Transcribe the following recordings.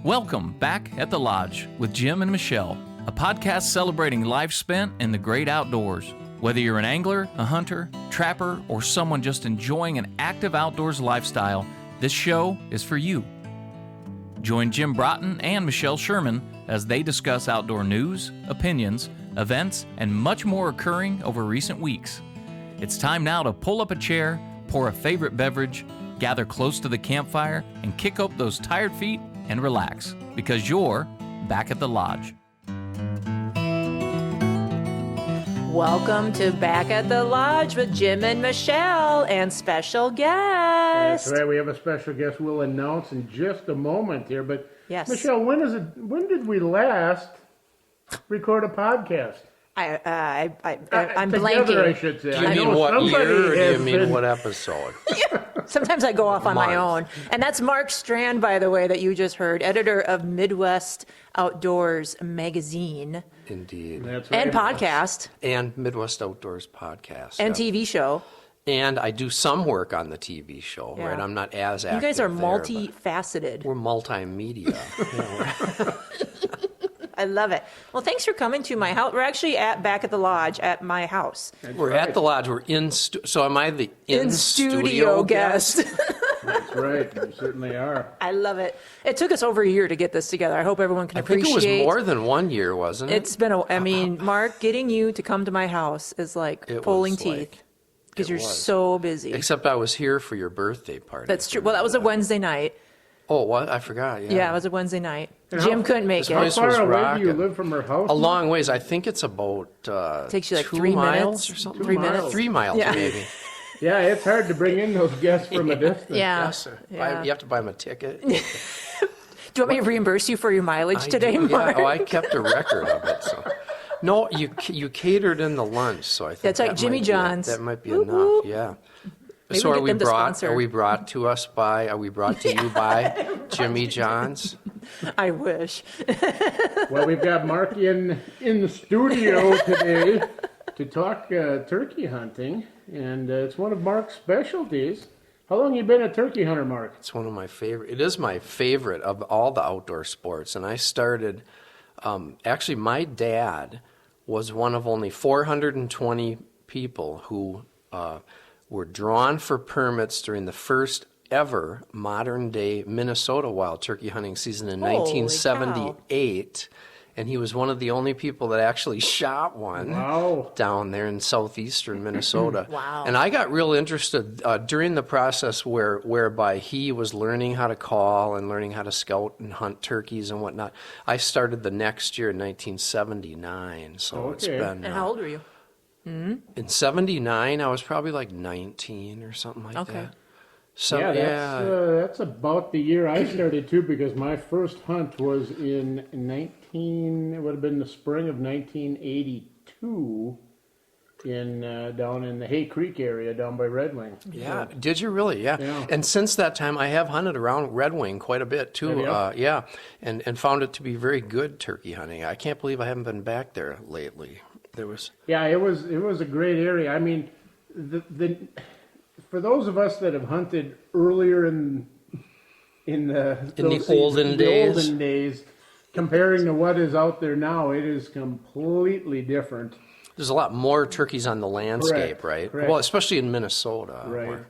Welcome back at the Lodge with Jim and Michelle, a podcast celebrating life spent in the great outdoors. Whether you're an angler, a hunter, trapper, or someone just enjoying an active outdoors lifestyle, this show is for you. Join Jim Broughton and Michelle Sherman as they discuss outdoor news, opinions, events, and much more occurring over recent weeks. It's time now to pull up a chair, pour a favorite beverage, gather close to the campfire, and kick up those tired feet and relax, because you're back at the Lodge. Welcome to Back at the Lodge with Jim and Michelle and special guest. That's right. We have a special guest we'll announce in just a moment here. But Yes. Michelle, when did we last record a podcast? I'm Together, blanking. I should say. Do you I mean know what somebody year or do you has mean been- what episode? Sometimes I go off on my Month. own. And that's Mark Strand, by the way, that you just heard, editor of Midwest Outdoors magazine Indeed. That's right. and podcast And Midwest Outdoors podcast. and yeah. TV show. And I do some work on the TV show, Yeah. right? I'm not as active You guys are there, but multifaceted. We're multimedia. Yeah, I love it. Well, thanks for coming to my house. We're actually back at the Lodge at my house. we're at the Lodge. We're in. So am I the In-studio guest. That's right. You certainly are. I love it. It took us over a year to get this together. I hope everyone can I think appreciate. it was more than 1 year, wasn't it? It's been I mean, Mark, getting you to come to my house is like It pulling was teeth like- because it you're was. so busy. Except I was here for your birthday party. That's true. Well, that was a Wednesday night. Oh, what? I forgot. Yeah. Yeah, it was a Wednesday night. And Jim how- couldn't make This it. How place far was away do you rocking. live from her house? A long ways. I think it's about Takes you like 2 3 miles minutes or something. 3 miles. minutes. 3 miles, Yeah. maybe. Yeah, it's hard to bring in those guests from a distance. Yeah. Yes, sir. Yeah. You have to buy them a ticket. Do you want me to reimburse you for your mileage I today, do, Mark? Yeah. Oh, I kept a record of it. So, no, you catered in the lunch, so I think That's right, that Jimmy might John's. That might be Whoop, enough. whoop. Yeah. Maybe So we are get we them to brought? sponsor. Are we brought to us by? Are we brought to you by Jimmy John's? I wish. Well, we've got Mark in the studio today to talk turkey hunting, and it's one of Mark's specialties. How long you been a turkey hunter, Mark? It's one of my favorite. It is my favorite of all the outdoor sports, and I started. Actually, my dad was one of only 420 people who were drawn for permits during the first ever modern day Minnesota wild turkey hunting season in Holy cow. 1978. And he was one of the only people that actually shot one Wow. down there in southeastern Minnesota. Wow. And I got real interested during the process whereby he was learning how to call and learning how to scout and hunt turkeys and whatnot. I started the next year in 1979. So it's Okay. been And how old were you? in 79, I was probably like 19 or something like Okay. that. So Yeah, yeah, that's about the year I started too, because my first hunt was in it would have been the spring of 1982 down in the Hay Creek area down by Red Wing. yeah. Did you really? Yeah. Yeah. And since that time, I have hunted around Red Wing quite a bit too. Have you? Yeah, and found it to be very good turkey hunting. I can't believe I haven't been back there lately. There was Yeah, it was a great area. I mean, for those of us that have hunted earlier in the olden days. comparing to what is out there now, it is completely different. there's a lot more turkeys on the landscape, Correct, right? correct. Well, especially in Minnesota. Right. where-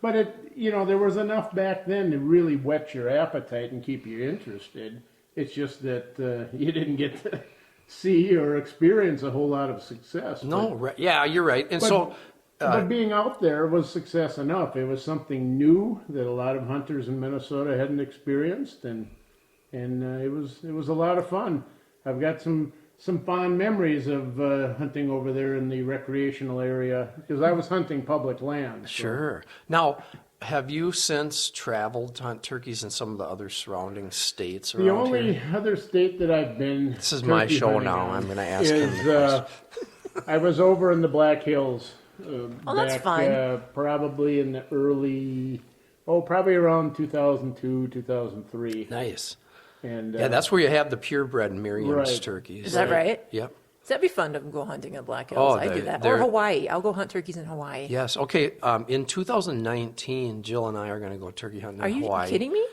But there was enough back then to really whet your appetite and keep you interested. It's just that you didn't get to see or experience a whole lot of success. No, right. Yeah, you're right. And But- so But being out there was success enough. It was something new that a lot of hunters in Minnesota hadn't experienced, and it was a lot of fun. I've got some fond memories of hunting over there in the recreational area, because I was hunting public land. so- Sure. Now, have you since traveled to hunt turkeys in some of the other surrounding states The around only here? other state that I've been. This is my turkey show hunting now. on I'm going to ask him the is, question. I was over in the Black Hills. Oh, that's back, fun. Probably in the probably around 2002, 2003. Nice. And Yeah, that's where you have the purebred Merriam's Right. turkeys. Is that right? Yep. That'd be fun to go hunting in Black Hills. Oh, I do that. Or they're- Hawaii. I'll go hunt turkeys in Hawaii. Yes. Okay. In 2019, Jill and I are going to go turkey hunting Are in you Hawaii. kidding me?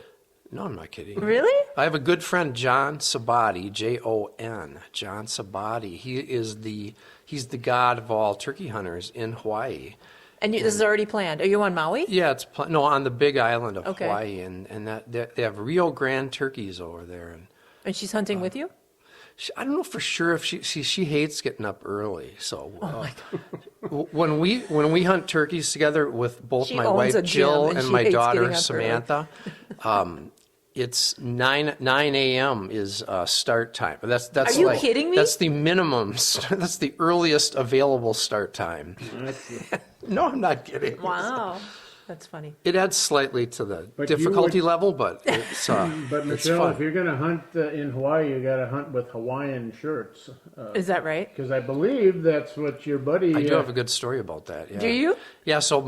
No, I'm not kidding. Really? I have a good friend, John Sabati, Jon, John Sabati. He's the god of all turkey hunters in Hawaii. And this is already planned. Are you on Maui? Yeah, no, on the big island of Okay. Hawaii, and they have Rio Grande turkeys over there. And she's hunting with you? I don't know for sure if she hates getting up early. So Oh when we hunt turkeys together with both She my owns a wife gym Jill and and she my hates daughter getting up Samantha, it's 9 a.m. is start time. That's Are you like, kidding me? That's the minimum. That's the earliest available start time. No, I'm not kidding. Wow. That's funny. It adds slightly to the But you difficulty would- level, but it's But it's Michelle, fun. if you're going to hunt in Hawaii, you got to hunt with Hawaiian shirts. Is that right? Because I believe that's what your buddy. I do have a good story about that. Yeah. Do you? Yeah. So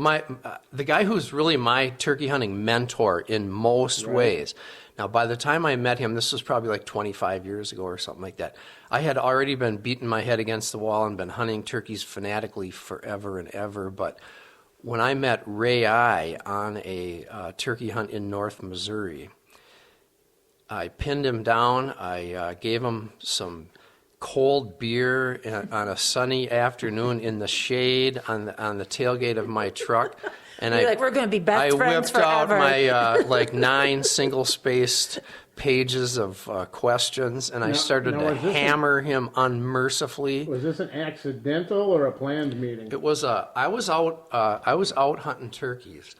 the guy who's really my turkey hunting mentor in most ways. Now, by the time I met him, this was probably like 25 years ago or something like that. I had already been beating my head against the wall and been hunting turkeys fanatically forever and ever. But when I met Ray I on a turkey hunt in North Missouri, I pinned him down. I gave him some cold beer on a sunny afternoon in the shade on the tailgate of my truck. And You're like, we're going to be best friends whipped out forever. my like 9 single-spaced pages of questions, and I started now to was this hammer him unmercifully. Was this an accidental or a planned meeting? It was I was out hunting turkeys,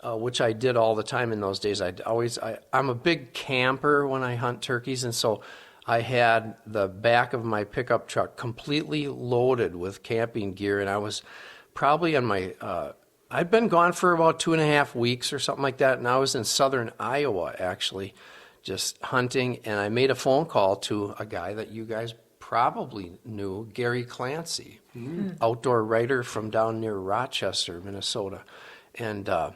which I did all the time in those days. I'm a big camper when I hunt turkeys, and so I had the back of my pickup truck completely loaded with camping gear, and I was probably on my I'd been gone for about 2.5 weeks or something like that, and I was in southern Iowa actually, just hunting, and I made a phone call to a guy that you guys probably knew, Gary Clancy, outdoor writer from down near Rochester, Minnesota. And I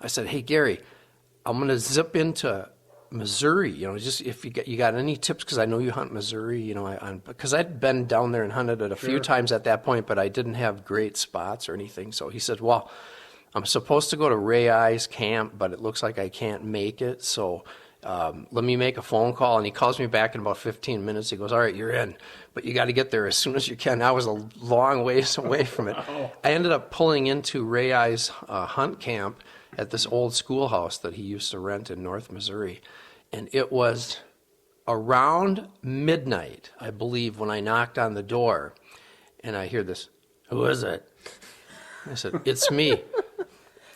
said, hey, Gary, I'm going to zip into Missouri, just if you got any tips, because I know you hunt Missouri, because I'd been down there and hunted it a few times at that point, but I didn't have great spots or anything. So he said, well, I'm supposed to go to Ray I's camp, but it looks like I can't make it. So let me make a phone call. And he calls me back in about 15 minutes. He goes, all right, you're in, but you got to get there as soon as you can. I was a long ways away from it. I ended up pulling into Ray I's hunt camp at this old schoolhouse that he used to rent in North Missouri. And it was around midnight, I believe, when I knocked on the door. And I hear this, who is it? I said, it's me.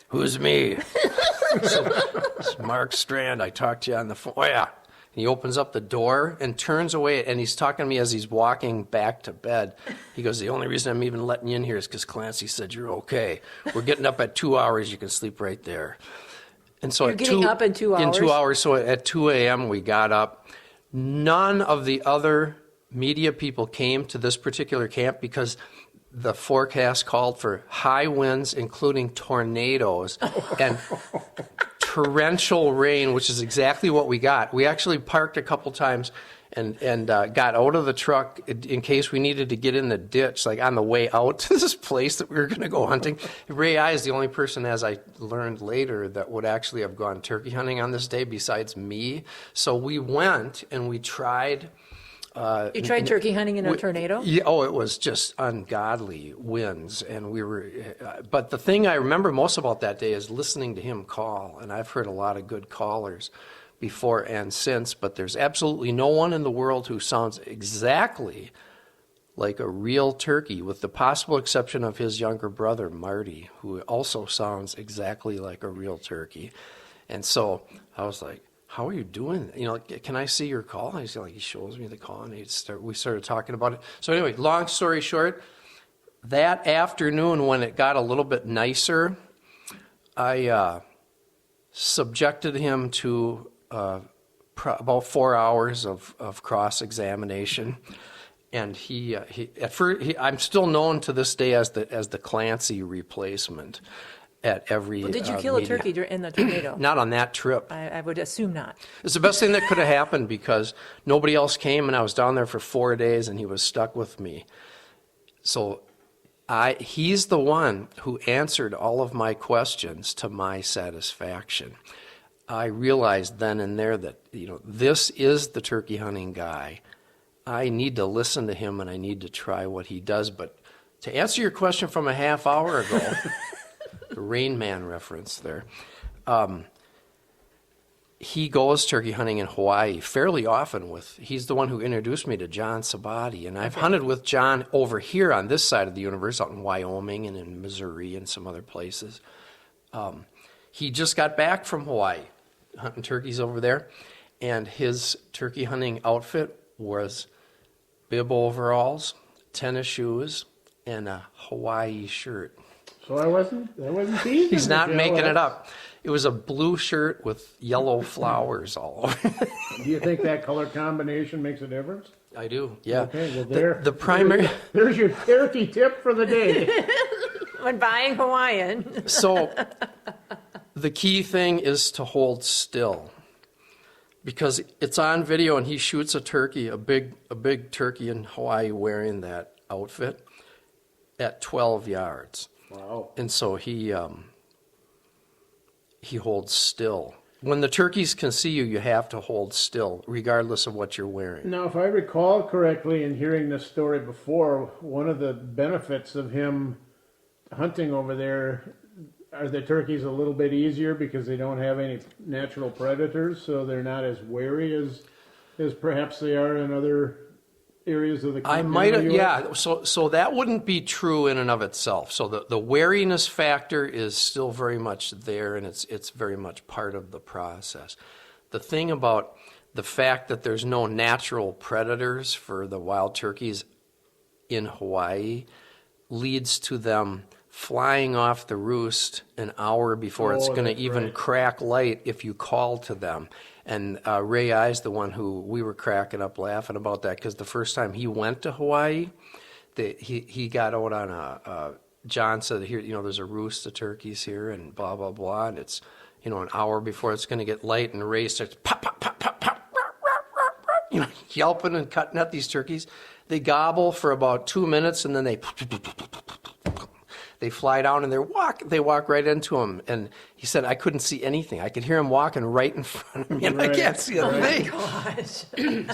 Who's me? I said, it's Mark Strand. I talked to you on the phone. Oh, yeah. And he opens up the door and turns away, and he's talking to me as he's walking back to bed. He goes, the only reason I'm even letting you in here is because Clancy said you're okay. We're getting up at 2 hours. You can sleep right there. And so You're getting up in 2 hours? In 2 hours. So at 2 a.m. we got up. None of the other media people came to this particular camp because the forecast called for high winds, including tornadoes and torrential rain, which is exactly what we got. We actually parked a couple times and got out of the truck in case we needed to get in the ditch, like on the way out to this place that we were going to go hunting. Ray I is the only person, as I learned later, that would actually have gone turkey hunting on this day besides me. So we went and we tried. You tried turkey hunting in a tornado? Yeah, it was just ungodly winds, and we were. But the thing I remember most about that day is listening to him call, and I've heard a lot of good callers before and since, but there's absolutely no one in the world who sounds exactly like a real turkey, with the possible exception of his younger brother, Marty, who also sounds exactly like a real turkey. And so I was like, how are you doing? Can I see your call? And he shows me the call, and we started talking about it. So anyway, long story short, that afternoon when it got a little bit nicer, I subjected him to about 4 hours of cross-examination, and he at first I'm still known to this day as the Clancy replacement at every. Well, did you kill a turkey in the tornado? Not on that trip. I would assume not. It's the best thing that could have happened because nobody else came, and I was down there for 4 days, and he was stuck with me. So he's the one who answered all of my questions to my satisfaction. I realized then and there that, this is the turkey hunting guy. I need to listen to him and I need to try what he does. But to answer your question from a half hour ago, the Rain Man reference there, he goes turkey hunting in Hawaii fairly often he's the one who introduced me to John Sabati. And I've hunted with John over here on this side of the universe, out in Wyoming and in Missouri and some other places. He just got back from Hawaii, hunting turkeys over there. And his turkey hunting outfit was bib overalls, tennis shoes, and a Hawaii shirt. So I wasn't teasing. He's not making it up. It was a blue shirt with yellow flowers all over. Do you think that color combination makes a difference? I do, yeah. Okay, well the primary. There's your turkey tip for the day. When buying Hawaiian. So the key thing is to hold still, because it's on video and he shoots a turkey, a big turkey in Hawaii wearing that outfit at 12 yards. Wow. And so he holds still. When the turkeys can see you, you have to hold still, regardless of what you're wearing. Now, if I recall correctly in hearing this story before, one of the benefits of him hunting over there, are the turkeys a little bit easier because they don't have any natural predators, so they're not as wary as perhaps they are in other areas of the country? I might have, yeah. So that wouldn't be true in and of itself. So the wariness factor is still very much there, and it's very much part of the process. The thing about the fact that there's no natural predators for the wild turkeys in Hawaii leads to them flying off the roost an hour before it's going to even crack light if you call to them. And Ray I's the one who we were cracking up laughing about that, because the first time he went to Hawaii, he got out on John said, here, there's a roost of turkeys here and blah, blah, blah. And it's, an hour before it's going to get light, and Ray starts pop, pop, pop, pop, pop, yelping and cutting at these turkeys. They gobble for about 2 minutes, and then they fly down and they walk right into him. And he said, I couldn't see anything. I could hear him walking right in front of me, and I can't see a thing. Gosh.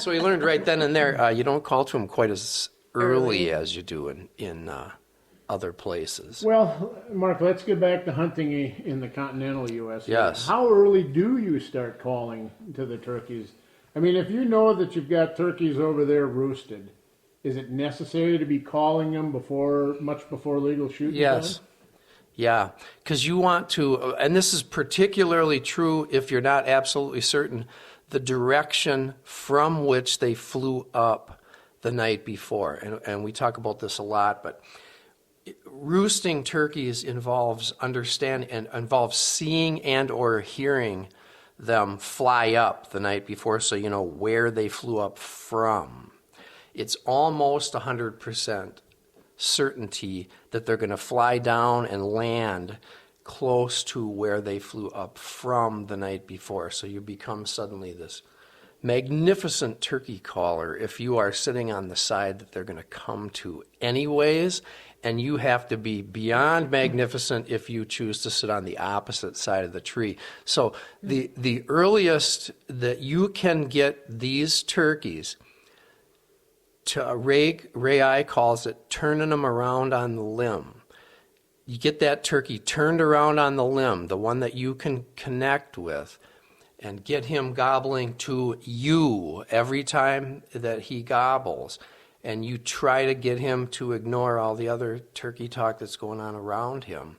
So he learned right then and there, you don't call to him quite as early as you do in other places. Well, Mark, let's get back to hunting in the continental U.S. Yes. How early do you start calling to the turkeys? I mean, if you know that you've got turkeys over there roosted, is it necessary to be calling them much before legal shooting Yes. time? Yeah, because you want to, and this is particularly true if you're not absolutely certain, the direction from which they flew up the night before. And we talk about this a lot, but roosting turkeys involves understanding and involves seeing and or hearing them fly up the night before, so you know where they flew up from. It's almost 100% certainty that they're going to fly down and land close to where they flew up from the night before. So you become suddenly this magnificent turkey caller if you are sitting on the side that they're going to come to anyways, and you have to be beyond magnificent if you choose to sit on the opposite side of the tree. So the earliest that you can get these turkeys to Ray I calls it turning them around on the limb. You get that turkey turned around on the limb, the one that you can connect with, and get him gobbling to you every time that he gobbles. And you try to get him to ignore all the other turkey talk that's going on around him.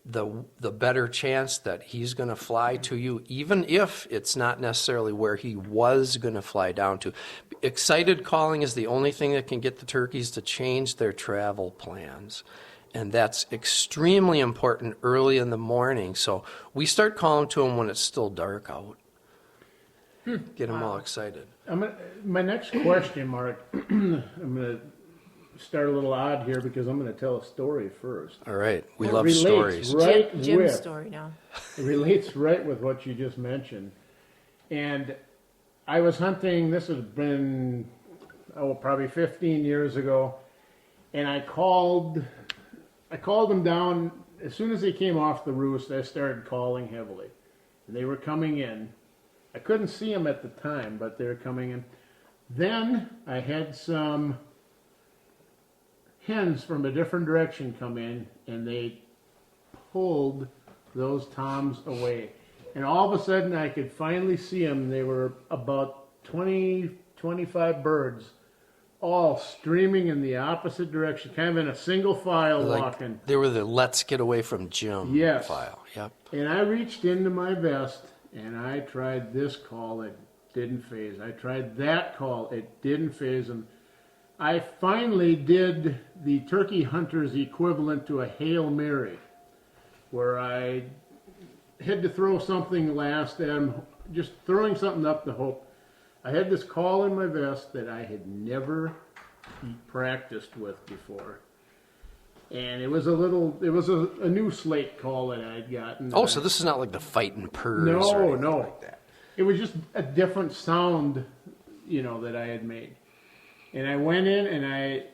The better chance that he's going to fly to you, even if it's not necessarily where he was going to fly down to. Excited calling is the only thing that can get the turkeys to change their travel plans. And that's extremely important early in the morning. So we start calling to them when it's still dark out. Get them all excited. My next question, Mark, I'm going to start a little odd here because I'm going to tell a story first. All right. We It love relates stories. Right Jim's with, story now. It relates right with what you just mentioned. And I was hunting, this has been, probably 15 years ago, and I called them down. As soon as they came off the roost, I started calling heavily. and they were coming in. I couldn't see them at the time, but they were coming in. Then I had some hens from a different direction come in, and they pulled those toms away. And all of a sudden I could finally see them. They were about 20, 25 birds, all streaming in the opposite direction, kind of in a single file walking. They were the let's get away from Jim file. Yep. And I reached into my vest and I tried this call. It didn't phase. I tried that call. It didn't phase them. I finally did the turkey hunter's equivalent to a Hail Mary, where I had to throw something last at him, just throwing something up to hope. I had this call in my vest that I had never practiced with before. And it was a new slate call that I had gotten. Oh, so this is not like the fighting purrs no, or anything no. like that. It was just a different sound, that I had made. And I went in and I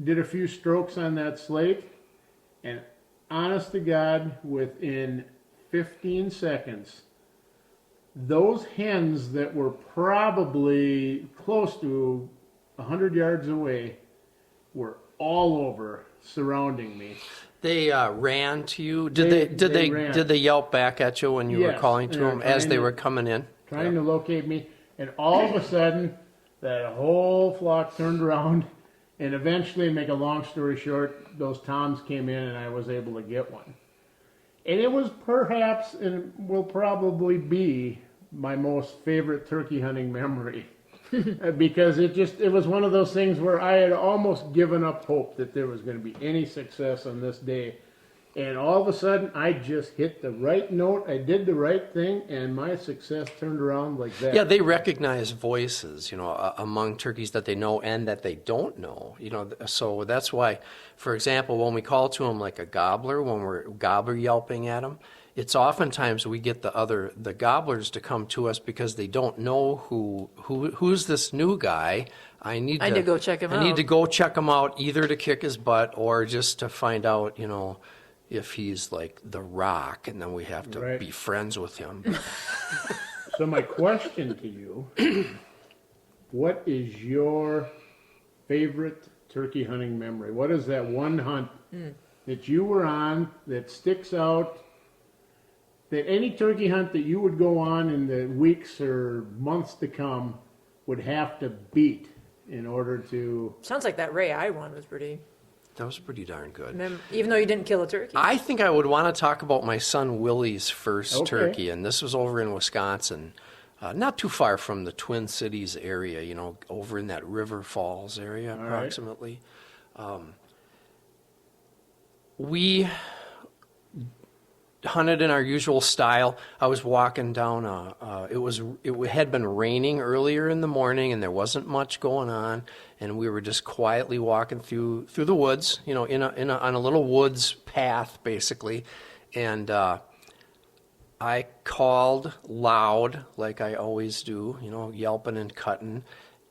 did a few strokes on that slate, and honest to God, within 15 seconds, those hens that were probably close to 100 yards away were all over, surrounding me. They ran to you. Did they yelp back at you when you were calling to them as they were coming in? Trying to locate me, and all of a sudden, that whole flock turned around, and eventually, make a long story short, those toms came in, and I was able to get one. And it was perhaps, and will probably be, my most favorite turkey hunting memory. Because it was one of those things where I had almost given up hope that there was going to be any success on this day. And all of a sudden, I just hit the right note, I did the right thing, and my success turned around like that. Yeah, they recognize voices, among turkeys that they know and that they don't know. So that's why, for example, when we call to them like a gobbler, when we're gobbler yelping at them, it's oftentimes we get the gobblers to come to us because they don't know who's this new guy. I need to go check him out. I need to go check him out, either to kick his butt or just to find out, if he's like the Rock, and then we have to be friends with him. So my question to you, what is your favorite turkey hunting memory? What is that one hunt that you were on that sticks out, that any turkey hunt that you would go on in the weeks or months to come would have to beat in order to... Sounds like that Ray Eye one was pretty... That was pretty darn good. Even though you didn't kill a turkey. I think I would want to talk about my son Willie's first turkey, and this was over in Wisconsin, not too far from the Twin Cities area, over in that River Falls area approximately. We hunted in our usual style. I was walking down it had been raining earlier in the morning and there wasn't much going on, and we were just quietly walking through the woods, on a little woods path basically, and I called loud like I always do, yelping and cutting,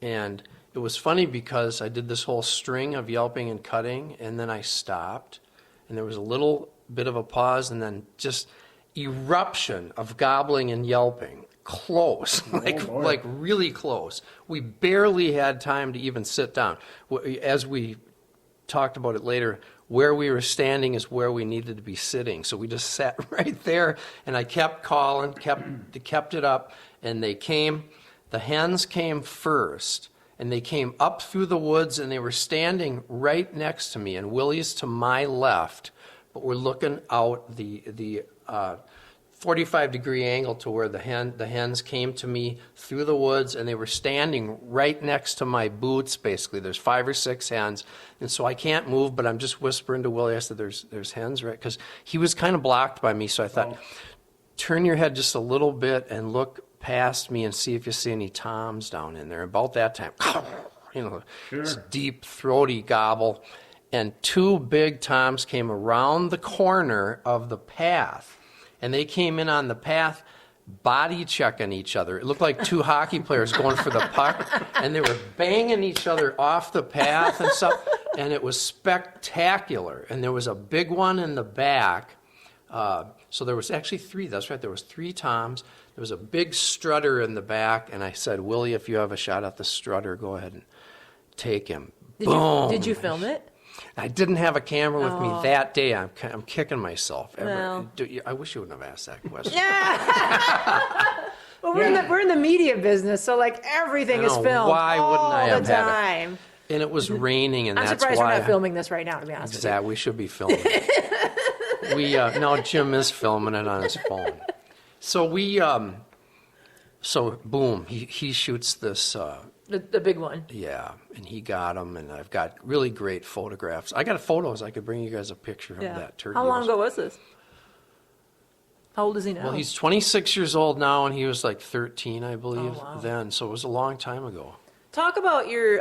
and it was funny because I did this whole string of yelping and cutting, and then I stopped, and there was a little bit of a pause, and then just eruption of gobbling and yelping, close, like really close. We barely had time to even sit down. As we talked about it later, where we were standing is where we needed to be sitting. So we just sat right there, and I kept calling, kept it up, and they came. The hens came first, and they came up through the woods, and they were standing right next to me, and Willie's to my left, but we're looking out the 45-degree angle to where the hens came to me through the woods, and they were standing right next to my boots, basically. There's 5 or 6 hens, and so I can't move, but I'm just whispering to Willie. I said, there's hens, right? Because he was kind of blocked by me, so I thought, turn your head just a little bit and look past me and see if you see any toms down in there. About that time, this deep, throaty gobble, and 2 big toms came around the corner of the path, and they came in on the path body checking each other. It looked like 2 hockey players going for the puck, and they were banging each other off the path and stuff, and it was spectacular. And there was a big one in the back. So there was actually 3. That's right. There was 3 toms. There was a big strutter in the back, and I said, Willie, if you have a shot at the strutter, go ahead and take him. Boom. Did you film it? I didn't have a camera with me that day. I'm kicking myself. Well. I wish you wouldn't have asked that question. Well, we're in the media business, so like everything is filmed Why wouldn't I all have the had it? time. And it was raining, and I'm that's surprised why. we're not filming this right now, to be honest with you. Exactly. We should be filming. No, Jim is filming it on his phone. So so boom, he shoots this. The big one. Yeah, and he got him, and I've got really great photographs. I got photos. I could bring you guys a picture of that turkey. How long ago was this? How old is he now? Well, he's 26 years old now, and he was like 13, I believe, wow. then. So it was a long time ago. Talk about your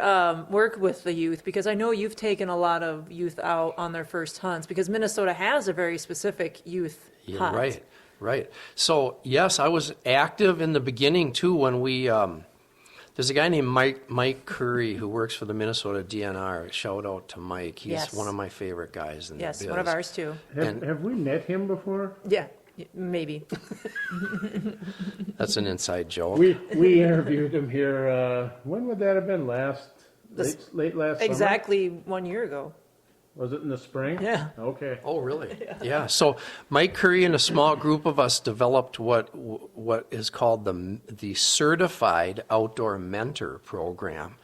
work with the youth, because I know you've taken a lot of youth out on their first hunts, because Minnesota has a very specific youth hunt. Right. So, yes, I was active in the beginning, too, when we, there's a guy named Mike Curry who works for the Minnesota DNR. Shout out to Mike. He's one of my favorite guys in the biz. Yes, one of ours, too. Have we met him before? Yeah, maybe. That's an inside joke. We interviewed him here, when would that have been? Late last summer? Exactly 1 year ago. Was it in the spring? Yeah. Okay. Oh, really? Yeah. So Mike Curry and a small group of us developed what is called the Certified Outdoor Mentor Program.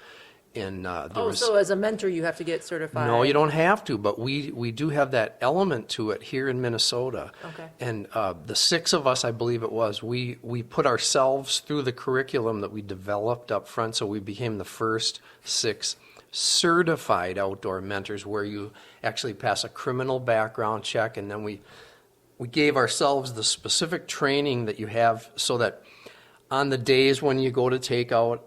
And So as a mentor, you have to get certified? No, you don't have to, but we do have that element to it here in Minnesota. Okay. And the 6 of us, I believe it was, we put ourselves through the curriculum that we developed up front, so we became the first 6 certified outdoor mentors, where you actually pass a criminal background check, and then we gave ourselves the specific training that you have, so that on the days when you go to take out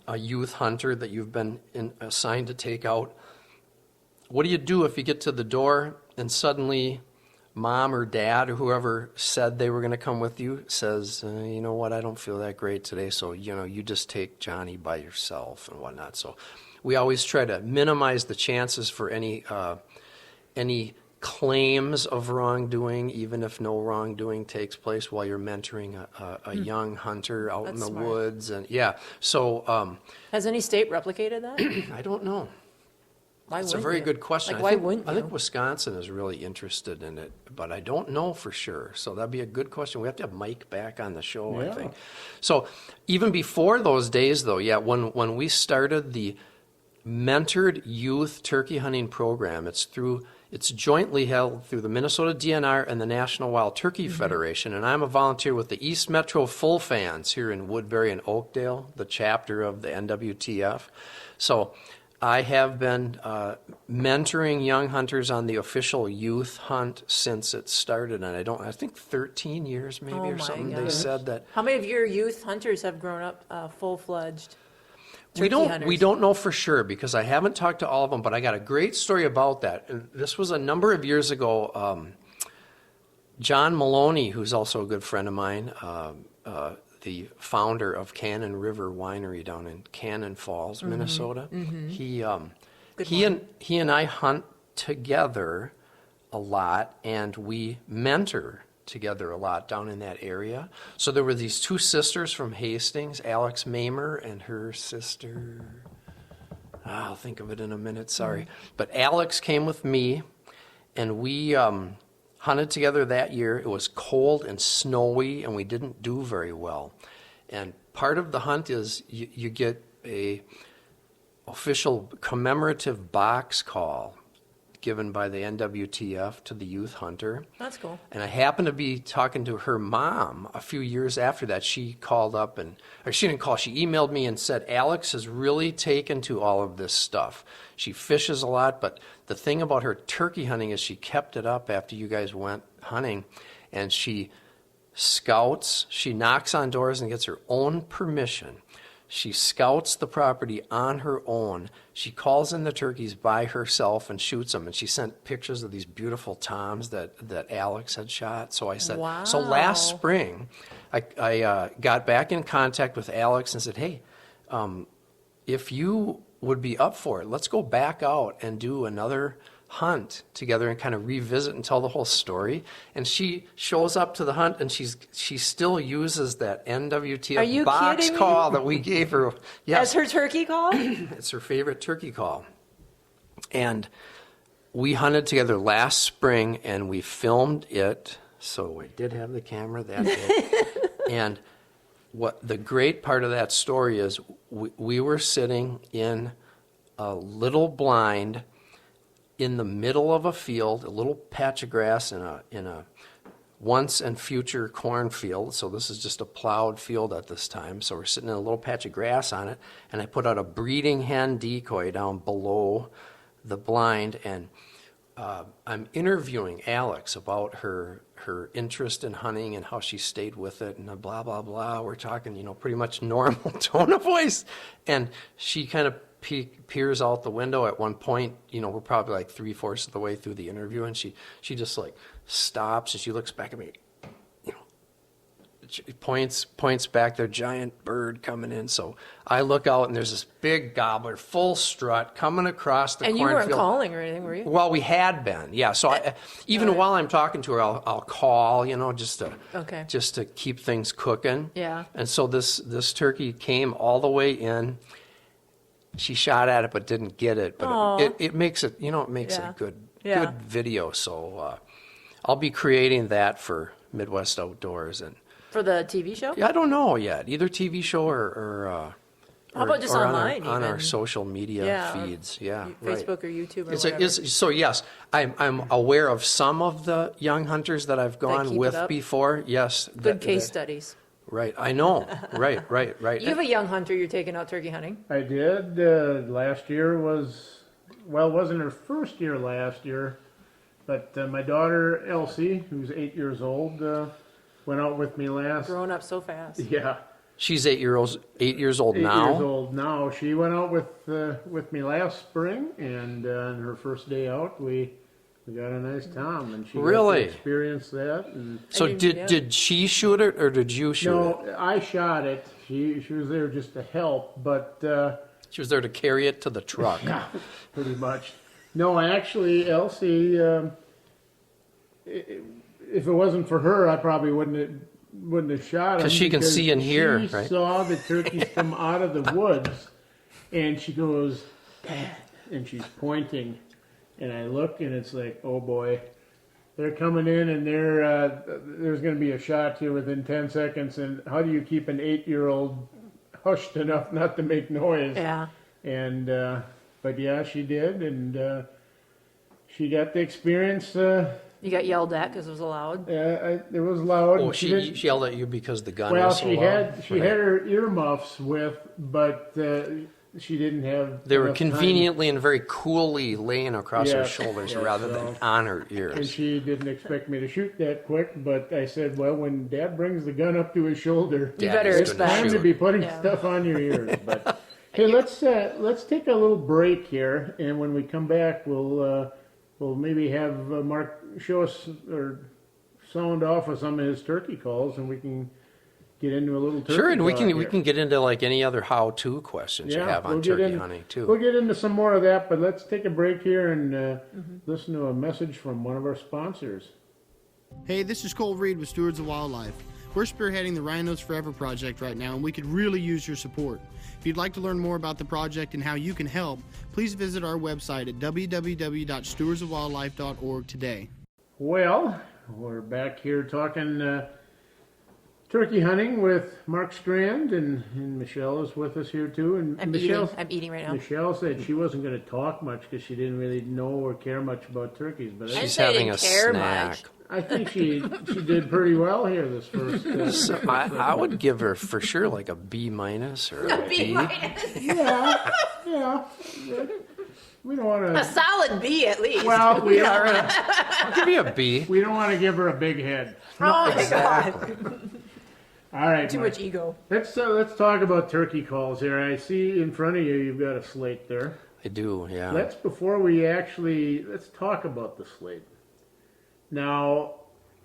a youth hunter that you've been assigned to take out, what do you do if you get to the door and suddenly mom or dad or whoever said they were going to come with you says, you know what, I don't feel that great today, so you just take Johnny by yourself and whatnot. So we always try to minimize the chances for any claims of wrongdoing, even if no wrongdoing takes place while you're mentoring a young hunter out in the smart. woods. And so Has any state replicated that? I don't know. Why It's a wouldn't very you? good question. Like, why wouldn't I think you? Wisconsin is really interested in it, but I don't know for sure. So that'd be a good question. We have to have Mike back on the show, I Yeah. think. So even before those days, though, when we started the Mentored Youth Turkey Hunting Program, it's jointly held through the Minnesota DNR and the National Wild Turkey Federation, and I'm a volunteer with the East Metro Full Fans here in Woodbury and Oakdale, the chapter of the NWTF. So I have been mentoring young hunters on the official youth hunt since it started, and I think 13 years maybe Oh or my something. They goodness. said that. How many of your youth hunters have grown up full-fledged We turkey hunters? don't know for sure, because I haven't talked to all of them, but I got a great story about that. And this was a number of years ago. John Maloney, who's also a good friend of mine, the founder of Cannon River Winery down in Cannon Falls, Minnesota. He and I hunt together a lot, and we mentor together a lot down in that area. So there were these 2 sisters from Hastings, Alex Mamer and her sister, I'll think of it in a minute, sorry. But Alex came with me, and we hunted together that year. It was cold and snowy, and we didn't do very well. And part of the hunt is you get a official commemorative box call given by the NWTF to the youth hunter. That's cool. And I happened to be talking to her mom a few years after that. She called up or she didn't call, she emailed me and said, Alex has really taken to all of this stuff. She fishes a lot, but the thing about her turkey hunting is she kept it up after you guys went hunting, and she scouts, she knocks on doors and gets her own permission. She scouts the property on her own. She calls in the turkeys by herself and shoots them. And she sent pictures of these beautiful toms that Alex had shot. So I said, Wow. So last spring, I got back in contact with Alex and said, hey, if you would be up for it, let's go back out and do another hunt together and kind of revisit and tell the whole story. And she shows up to the hunt, and she still uses that Are you NWTF box kidding me? call that we gave her. Yes, As her turkey call? it's her favorite turkey call. And we hunted together last spring, and we filmed it. So I did have the camera that day. And what the great part of that story is, we were sitting in a little blind in the middle of a field, a little patch of grass in a once and future cornfield. So this is just a plowed field at this time. So we're sitting in a little patch of grass on it, and I put out a breeding hen decoy down below the blind, and I'm interviewing Alex about her interest in hunting and how she stayed with it, and blah blah blah. We're talking, pretty much normal tone of voice, and she kind of peers out the window at one point. We're probably like 3/4 of the way through the interview, and she just like stops and she looks back at me. She points back, their giant bird coming in. So I look out, and there's this big gobbler, full strut, coming across the And you cornfield. weren't calling or anything, were you? Well, we had been, yeah. So even while I'm talking to her, I'll call, just to keep things cooking. Yeah. And so this turkey came all the way in. She shot at it but didn't get it. But it makes it, it makes Yeah. a good Yeah. video. So I'll be creating that for Midwest Outdoors. And For the TV show? I don't know yet, either TV show or How about just or online on our even? social media Yeah, feeds. Yeah, right. Facebook or YouTube or It's whatever. so yes, I'm aware of some of the young hunters that I've gone keep it with up? before. Yes, Good case studies. Right, I know. Right. You have a young hunter you're taking out turkey hunting. I did. Last year it wasn't her first year last year, but my daughter Elsie, who's 8 years old, went out with me last. Growing up so fast. Yeah. She's 8 years old 8 years now. old now. She went out with me last spring, and on her first day out, we got a nice tom, and she Really? got to experience that. And So did she shoot it or did you shoot it? no, I shot it. She was there just to help, but She was there to carry it to the truck. pretty much. No, actually, Elsie. If it wasn't for her, I probably wouldn't have shot him. 'Cause she can see and hear, She right? saw the turkeys come out of the woods, and she goes, "Dad," and she's pointing, and I look, and it's like, oh boy, they're coming in, and there's going to be a shot here within 10 seconds. And how do you keep an 8-year-old hushed enough not to make noise? Yeah. And but yeah, she did, and she got the experience. You got yelled at because it was loud. It was loud. Oh, and she didn't- yelled at you because the gun well, was so she loud? had Right. her earmuffs with, but she didn't have. They were enough time. conveniently and very coolly laying across her Yeah, shoulders yeah, rather so- than on her And ears. she didn't expect me to shoot that quick, but I said, well, when Dad brings the gun up to his shoulder, You Dad better is it's gonna time to shoot. be putting Yeah. stuff on your ears. But hey, let's take a little break here, and when we come back, we'll maybe have Mark show us or sound off of some of his turkey calls, and we can get into a little turkey Sure, and we talk can here. get into like any other how-to questions you have on turkey hunting too. We'll get into some more of that, but let's take a break here and Mm-hmm. listen to a message from one of our sponsors. Hey, this is Cole Reed with Stewards of Wildlife. We're spearheading the Rhinos Forever project right now, and we could really use your support. If you'd like to learn more about the project and how you can help, please visit our website at www.stewardsofwildlife.org today. Well, we're back here talking turkey hunting with Mark Strand, and Michelle is with us here too. And I'm eating right now. Michelle said she wasn't going to talk much because she didn't really know or care much about turkeys, but I I, She's say I having a didn't care snack. much. I think she did pretty well here this first. So I would give her for sure like a B- or a B. Yeah. We don't want A to. solid B at least. Well, we Yeah, don't. right. I'll give you a B. We don't want to give her a big head. oh my Exactly. God. All right, Too Mark. much ego. Let's talk about turkey calls here. I see in front of you you've got a slate there. I do, yeah. Let's talk about the slate. Now,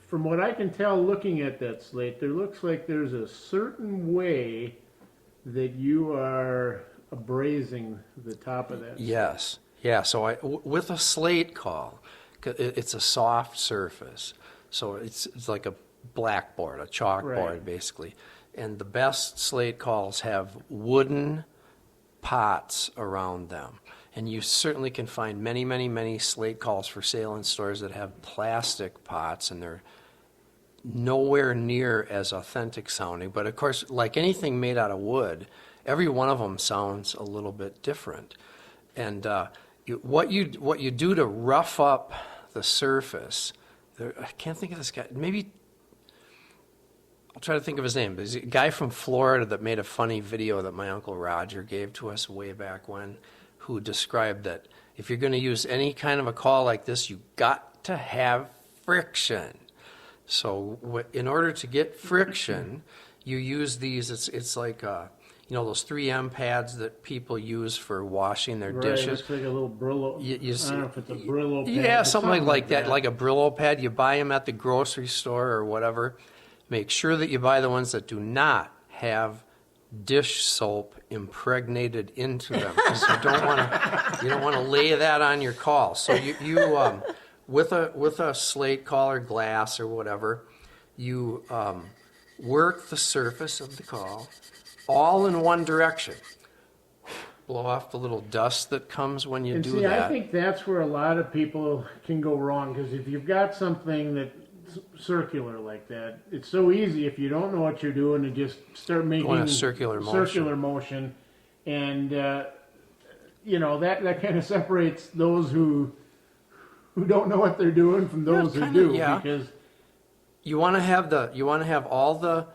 from what I can tell looking at that slate, there looks like there's a certain way that you are abrasing the top of that. Yes. Yeah, so with a slate call, it's a soft surface. So it's like a blackboard, a chalkboard, Right. basically. And the best slate calls have wooden pots around them. And you certainly can find many, many, many slate calls for sale in stores that have plastic pots, and they're nowhere near as authentic sounding. But of course, like anything made out of wood, every one of them sounds a little bit different. And what you do to rough up the surface, I can't think of this guy. Maybe I'll try to think of his name. There's a guy from Florida that made a funny video that my Uncle Roger gave to us way back when, who described that if you're going to use any kind of a call like this, you got to have friction. So in order to get friction, you use these. It's like those 3M pads that people use for washing their Right, dishes. it's like a little Brillo. You I don't know if it's a Brillo pad. Yeah, but something like that, that. like a Brillo pad. You buy them at the grocery store or whatever. Make sure that you buy the ones that do not have dish soap impregnated into them, because you don't want to lay that on your call. So you with a slate call or glass or whatever, you work the surface of the call all in one direction. Blow off the little dust that comes when you And do see, that. I think that's where a lot of people can go wrong, because if you've got something that's circular like that, it's so easy if you don't know what you're doing to just start making Going a circular motion, and that kind of separates those who don't know what they're doing from those who do, because you want to have all the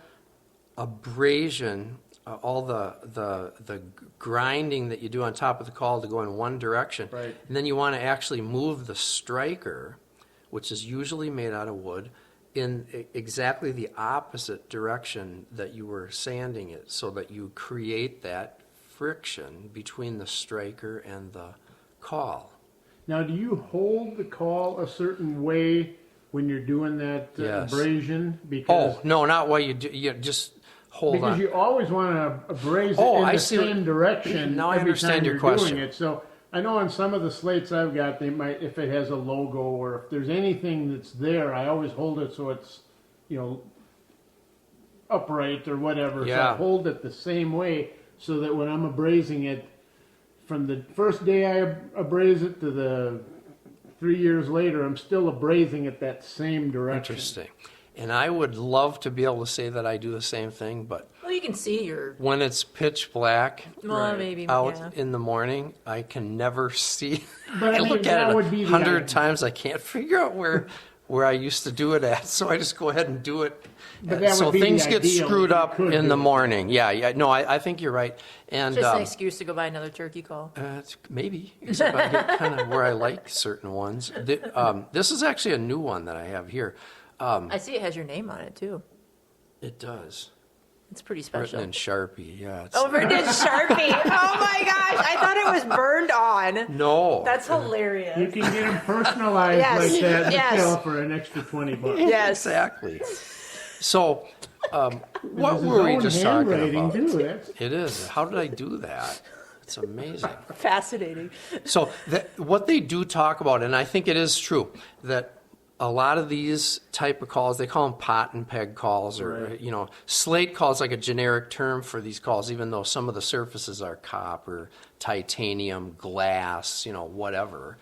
abrasion, all the grinding that you do on top of the call to go in one direction. Right. And then you want to actually move the striker, which is usually made out of wood, in exactly the opposite direction that you were sanding it, so that you create that friction between the striker and the call. Now, do you hold the call a certain way when you're doing that Yes. abrasion? Because No, not while you do. You just hold on. you always want to abrase it Oh, in I the see what- same direction Now I every understand time your you're question. doing it. So I know on some of the slates I've got, they might, if it has a logo or if there's anything that's there, I always hold it so it's, upright or whatever. So Yeah. I hold it the same way so that when I'm abrasing it, from the first day I abrase it to the 3 years later, I'm still abrasing it that same direction. Interesting. And I would love to be able to say that I do the same thing, but Well, you can see your, when it's pitch black maybe, out yeah. in the morning, I can never see. But I I mean, look that at it would be the 100 idea. times, I can't figure out where I used to do it at, so I just go ahead and do it. But that So would be the things get ideal screwed if you up could in do the it. morning. Yeah, no, I think you're right. And just an excuse to go buy another turkey call. it's maybe, except I get kind of where I like certain ones. This is actually a new one that I have here. I see it has your name on it too. It does. It's pretty Written special. in Sharpie, yeah. It's, Oh, written in Sharpie. Oh my gosh, I thought it was burned on. no. That's hilarious. You can get them personalized Yes, like that yes. Michelle, for an extra $20. Yes. Exactly. So, what It's his were we own just talking handwriting, about? too. That's- It is. How did I do that? It's amazing. Fascinating. So, what they do talk about, and I think it is true, that a lot of these type of calls, they call them pot and peg calls, or Right. slate calls, like a generic term for these calls, even though some of the surfaces are copper, titanium, glass, whatever.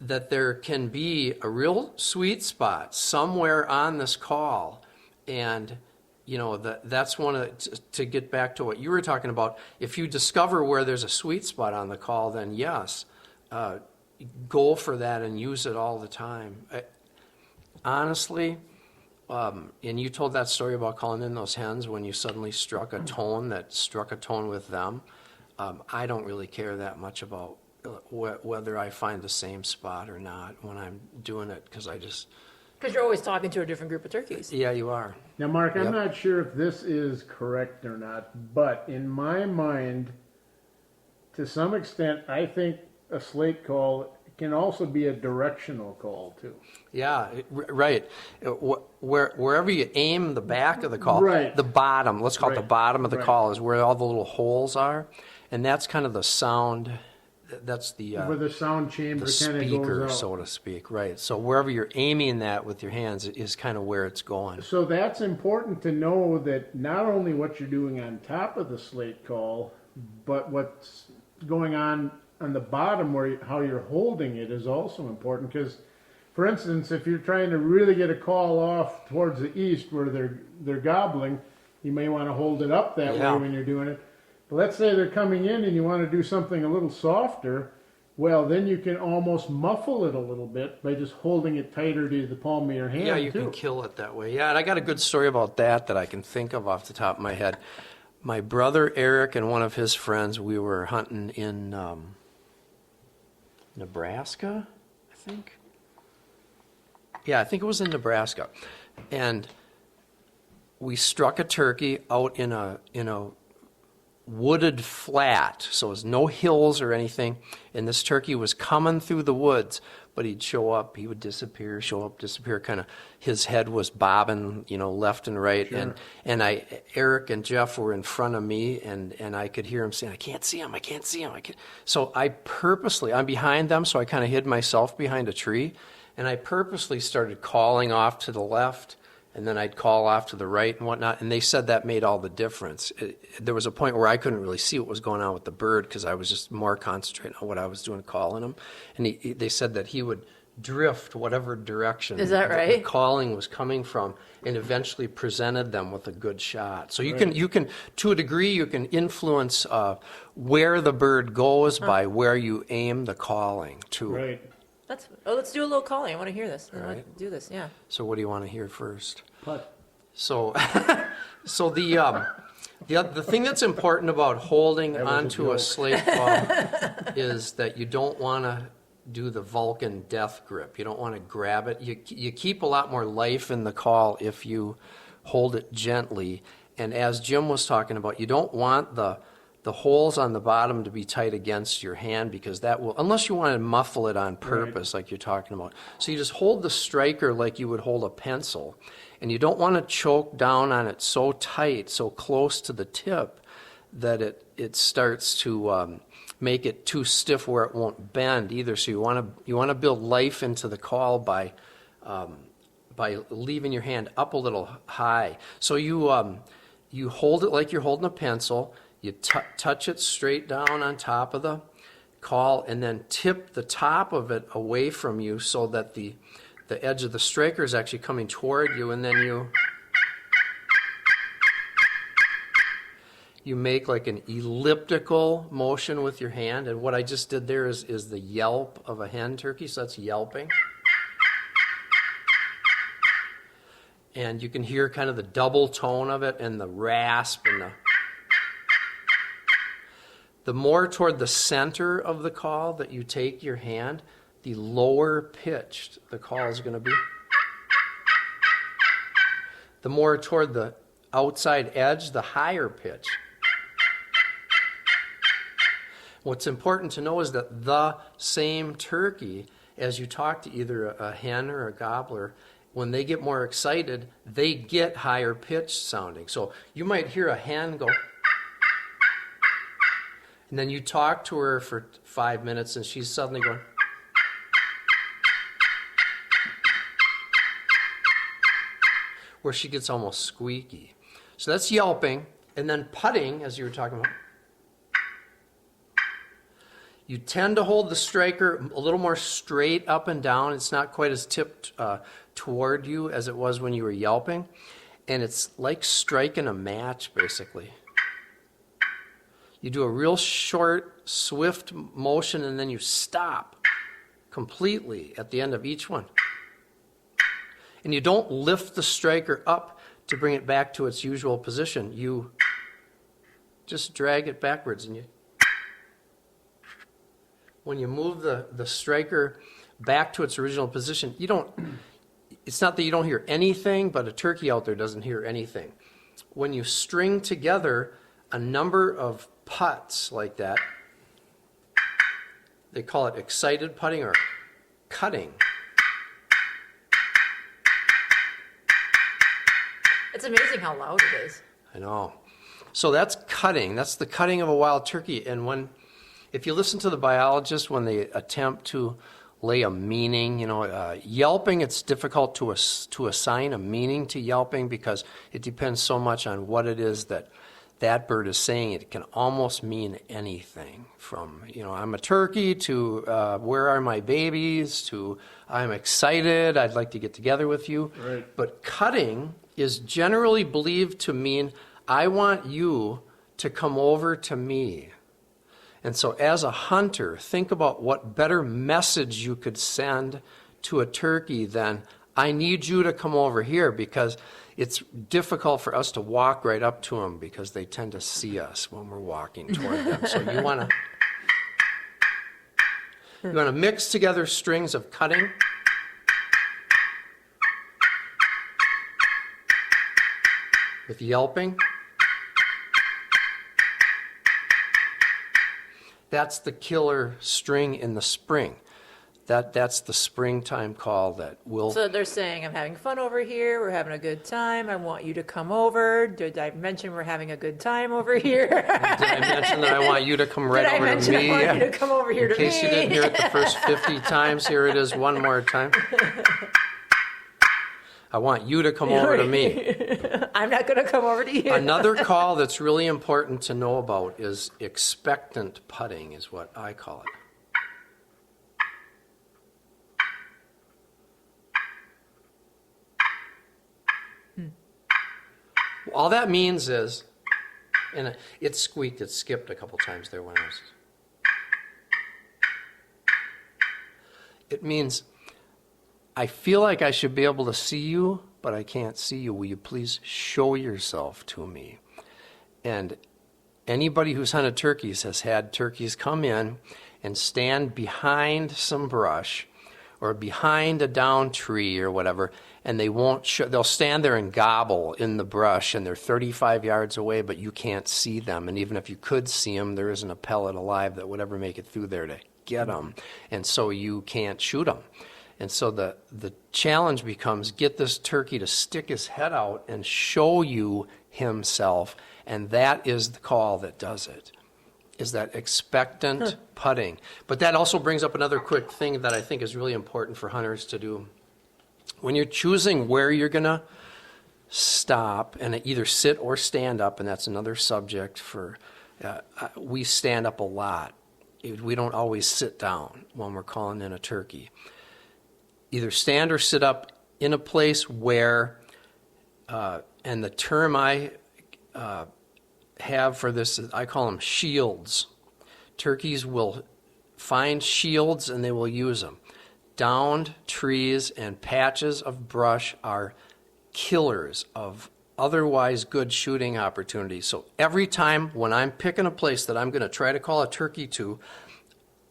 That there can be a real sweet spot somewhere on this call, and that's one of to get back to what you were talking about. If you discover where there's a sweet spot on the call, then yes, go for that and use it all the time. Honestly, and you told that story about calling in those hens when you suddenly struck a tone that struck a tone with them. I don't really care that much about whether I find the same spot or not when I'm doing it, because Because you're always talking to a different group of turkeys. yeah, you are. Now, Mark, I'm Yep. not sure if this is correct or not, but in my mind, to some extent, I think a slate call can also be a directional call, too. Yeah, right. Wherever you aim the back of the call, Right. the bottom, let's call it the Right. bottom of the Right. call, is where all the little holes are. And that's kind of the sound that's where the sound chamber the kind of speaker, goes out. so to speak, right? So wherever you're aiming that with your hands is kind of where it's going. So that's important to know, that not only what you're doing on top of the slate call, but what's going on the bottom, how you're holding it, is also important. Because, for instance, if you're trying to really get a call off towards the east where they're gobbling, you may want to hold it up that way when you're doing it. But let's say they're coming in and you want to do something a little softer. Well, then you can almost muffle it a little bit by just holding it tighter to the palm of your hand. Yeah, you can kill it that way. Yeah, and I got a good story about that I can think of off the top of my head. My brother Eric and one of his friends, we were hunting in Nebraska, I think. Yeah, I think it was in Nebraska. And we struck a turkey out in a wooded flat, so it was no hills or anything, and this turkey was coming through the woods, but he'd show up, he would disappear, show up, disappear, kind of, his head was bobbing, left and right. Sure. And Eric and Jeff were in front of me, and I could hear him saying, I can't see him. So I'm behind them, so I kind of hid myself behind a tree, and I purposely started calling off to the left, and then I'd call off to the right and whatnot, and they said that made all the difference. There was a point where I couldn't really see what was going on with the bird because I was just more concentrating on what I was doing, calling him. And they said that he would drift whatever direction Is that right? the calling was coming from, and eventually presented them with a good shot. So you can, to a degree, you can influence where the bird goes by where you aim the calling too. Right. Let's do a little calling. I want to hear this. I Right. want to do this. Yeah. So what do you want to hear first? Putt. So, the thing that's important about holding That was a onto a joke. slate call is that you don't want to do the Vulcan death grip. You don't want to grab it. You keep a lot more life in the call if you hold it gently. And as Jim was talking about, you don't want the holes on the bottom to be tight against your hand, because that will, unless you want to muffle it on purpose, like you're talking about. So you just hold the striker like you would hold a pencil, and you don't want to choke down on it so tight, so close to the tip, that it starts to make it too stiff where it won't bend either. So you want to build life into the call by leaving your hand up a little high. So you hold it like you're holding a pencil. You touch it straight down on top of the call, and then tip the top of it away from you so that the edge of the striker is actually coming toward you, and then you make like an elliptical motion with your hand. And what I just did there is the yelp of a hen turkey, so that's yelping. And you can hear kind of the double tone of it and the rasp and the more toward the center of the call that you take your hand, the lower pitched the call is going to be. The more toward the outside edge, the higher pitch. What's important to know is that the same turkey, as you talk to either a hen or a gobbler, when they get more excited, they get higher pitched sounding. So you might hear a hen go, and then you talk to her for 5 minutes and she's suddenly going, where she gets almost squeaky. So that's yelping. And then putting, as you were talking about, you tend to hold the striker a little more straight up and down. It's not quite as tipped toward you as it was when you were yelping. And it's like striking a match, basically. You do a real short, swift motion, and then you stop completely at the end of each one. And you don't lift the striker up to bring it back to its usual position. You just drag it backwards, and when you move the striker back to its original position, it's not that you don't hear anything, but a turkey out there doesn't hear anything. When you string together a number of putts like that, they call it excited putting or cutting. It's amazing how loud it is. I know. So that's cutting. That's the cutting of a wild turkey. And if you listen to the biologists when they attempt to lay a meaning, yelping, it's difficult to assign a meaning to yelping because it depends so much on what it is that bird is saying. It can almost mean anything from, I'm a turkey to where are my babies to I'm excited, I'd like to get together with you. Right. But cutting is generally believed to mean I want you to come over to me. And so as a hunter, think about what better message you could send to a turkey than I need you to come over here, because it's difficult for us to walk right up to them because they tend to see us when we're walking toward them. So you want to mix together strings of cutting with yelping. That's the killer string in the spring. That's the springtime call that will... So they're saying, I'm having fun over here, we're having a good time, I want you to come over. Did I mention we're having a good time over here? Did I mention that I want you to come right Did I over mention to me? I want you to come over here In to me? case you didn't hear it the first 50 times, here it is one more time. I want you to come over to me. I'm not going to come over to you. Another call that's really important to know about is expectant putting, is what I call it. All that means is, and it squeaked, it skipped a couple times there when I was... It means, I feel like I should be able to see you, but I can't see you. Will you please show yourself to me? And anybody who's hunted turkeys has had turkeys come in and stand behind some brush or behind a down tree or whatever, and they won't they'll stand there and gobble in the brush, and they're 35 yards away, but you can't see them. And even if you could see them, there isn't a pellet alive that would ever make it through there to get them, and so you can't shoot them. And so the challenge becomes, get this turkey to stick his head out and show you himself, and that is the call that does it, is that expectant putting. But that also brings up another quick thing that I think is really important for hunters to do. When you're choosing where you're going to stop and either sit or stand up, and that's another subject for, we stand up a lot. We don't always sit down when we're calling in a turkey. Either stand or sit up in a place where, and the term I have for this, I call them shields. Turkeys will find shields and they will use them. Downed trees and patches of brush are killers of otherwise good shooting opportunities. So every time when I'm picking a place that I'm going to try to call a turkey to,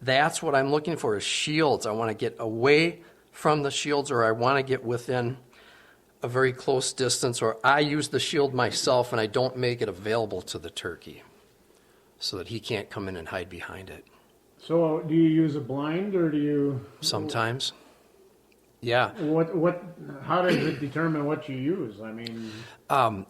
that's what I'm looking for, is shields. I want to get away from the shields, or I want to get within a very close distance, or I use the shield myself and I don't make it available to the turkey so that he can't come in and hide behind it. So do you use a blind, or do you... Sometimes. Yeah. How does it determine what you use? I mean...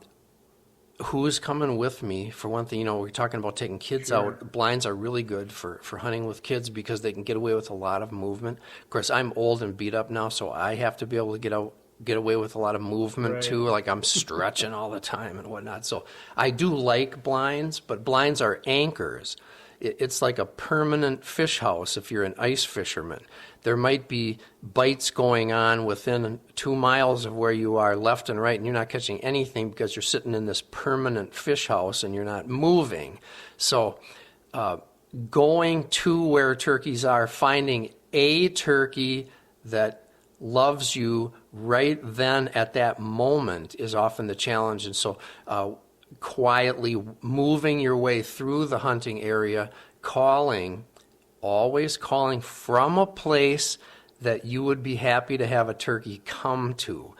Who's coming with me, for one thing. We're talking about taking kids out. Blinds are really good for hunting with kids because they can get away with a lot of movement. Of course, I'm old and beat up now, so I have to be able to get away with a lot of movement too. Like I'm stretching all the time and whatnot. So I do like blinds, but blinds are anchors. It's like a permanent fish house if you're an ice fisherman. There might be bites going on within 2 miles of where you are, left and right, and you're not catching anything because you're sitting in this permanent fish house and you're not moving. So going to where turkeys are, finding a turkey that loves you right then at that moment is often the challenge. And so quietly moving your way through the hunting area, always calling from a place that you would be happy to have a turkey come to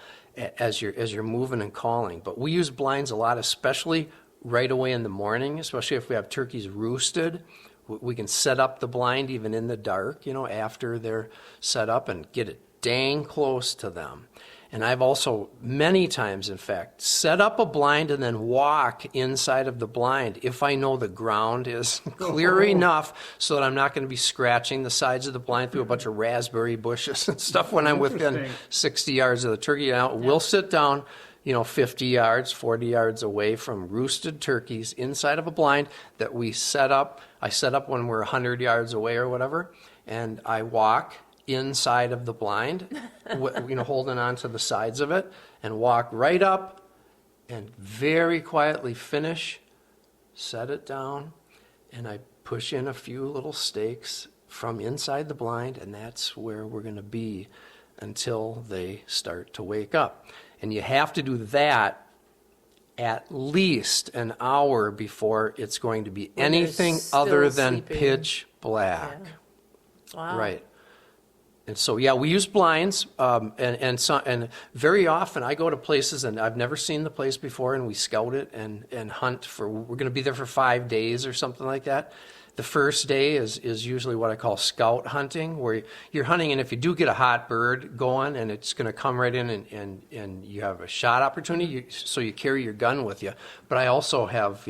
as you're moving and calling. But we use blinds a lot, especially right away in the morning, especially if we have turkeys roosted. We can set up the blind even in the dark, after they're set up, and get it dang close to them. And I've also, many times in fact, set up a blind and then walk inside of the blind if I know the ground is clear enough so that I'm not going to be scratching the sides of the blind through a bunch of raspberry bushes and stuff when I'm within Interesting. 60 yards of the turkey. Now, we'll sit down, 50 yards, 40 yards away from roosted turkeys inside of a blind that we set up. I set up when we're 100 yards away or whatever, and I walk inside of the blind, holding on to the sides of it, and walk right up and very quietly finish, set it down, and I push in a few little stakes from inside the blind, and that's where we're going to be until they start to wake up. And you have to do that at least an hour before it's going to be When they're anything still other than sleeping. pitch black. Yeah. Wow. Right. And so, yeah, we use blinds, and very often I go to places and I've never seen the place before, and we scout it and hunt for. We're going to be there for 5 days or something like that. The first day is usually what I call scout hunting, where you're hunting, and if you do get a hot bird going and it's going to come right in and you have a shot opportunity, so you carry your gun with you. But I also have,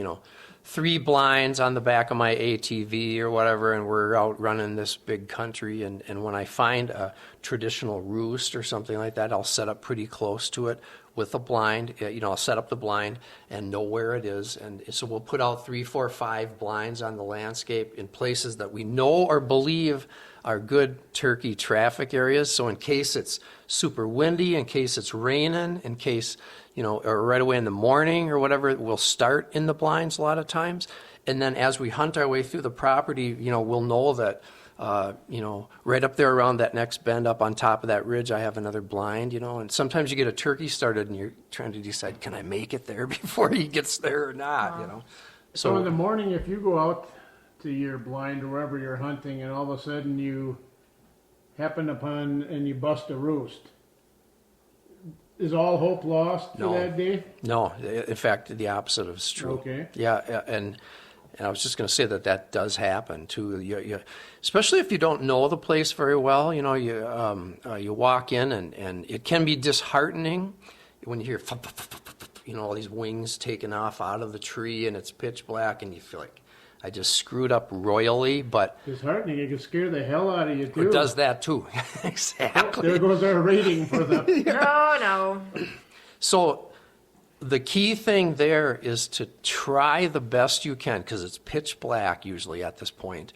3 blinds on the back of my ATV or whatever, and we're out running this big country, and when I find a traditional roost or something like that, I'll set up pretty close to it with a blind. I'll set up the blind and know where it is, and so we'll put out 3, 4, 5 blinds on the landscape in places that we know or believe are good turkey traffic areas. So in case it's super windy, in case it's raining, in case, or right away in the morning or whatever, we'll start in the blinds a lot of times. And then as we hunt our way through the property, we'll know that, right up there around that next bend up on top of that ridge, I have another blind, and sometimes you get a turkey started and you're trying to decide, can I make it there before he gets there or not, So in the morning, if you go out to your blind or wherever you're hunting, and all of a sudden you happen upon and you bust a roost, is all hope lost for No. that day? No, in fact, the opposite is true. Okay. Yeah, and I was just going to say that does happen too. Especially if you don't know the place very well. You walk in and it can be disheartening when you hear all these wings taking off out of the tree and it's pitch black and you feel like I just screwed up royally. But Disheartening. It can scare the hell out of you too. it does that too. Exactly. There goes our rating for the. No. So the key thing there is to try the best you can, because it's pitch black usually at this point,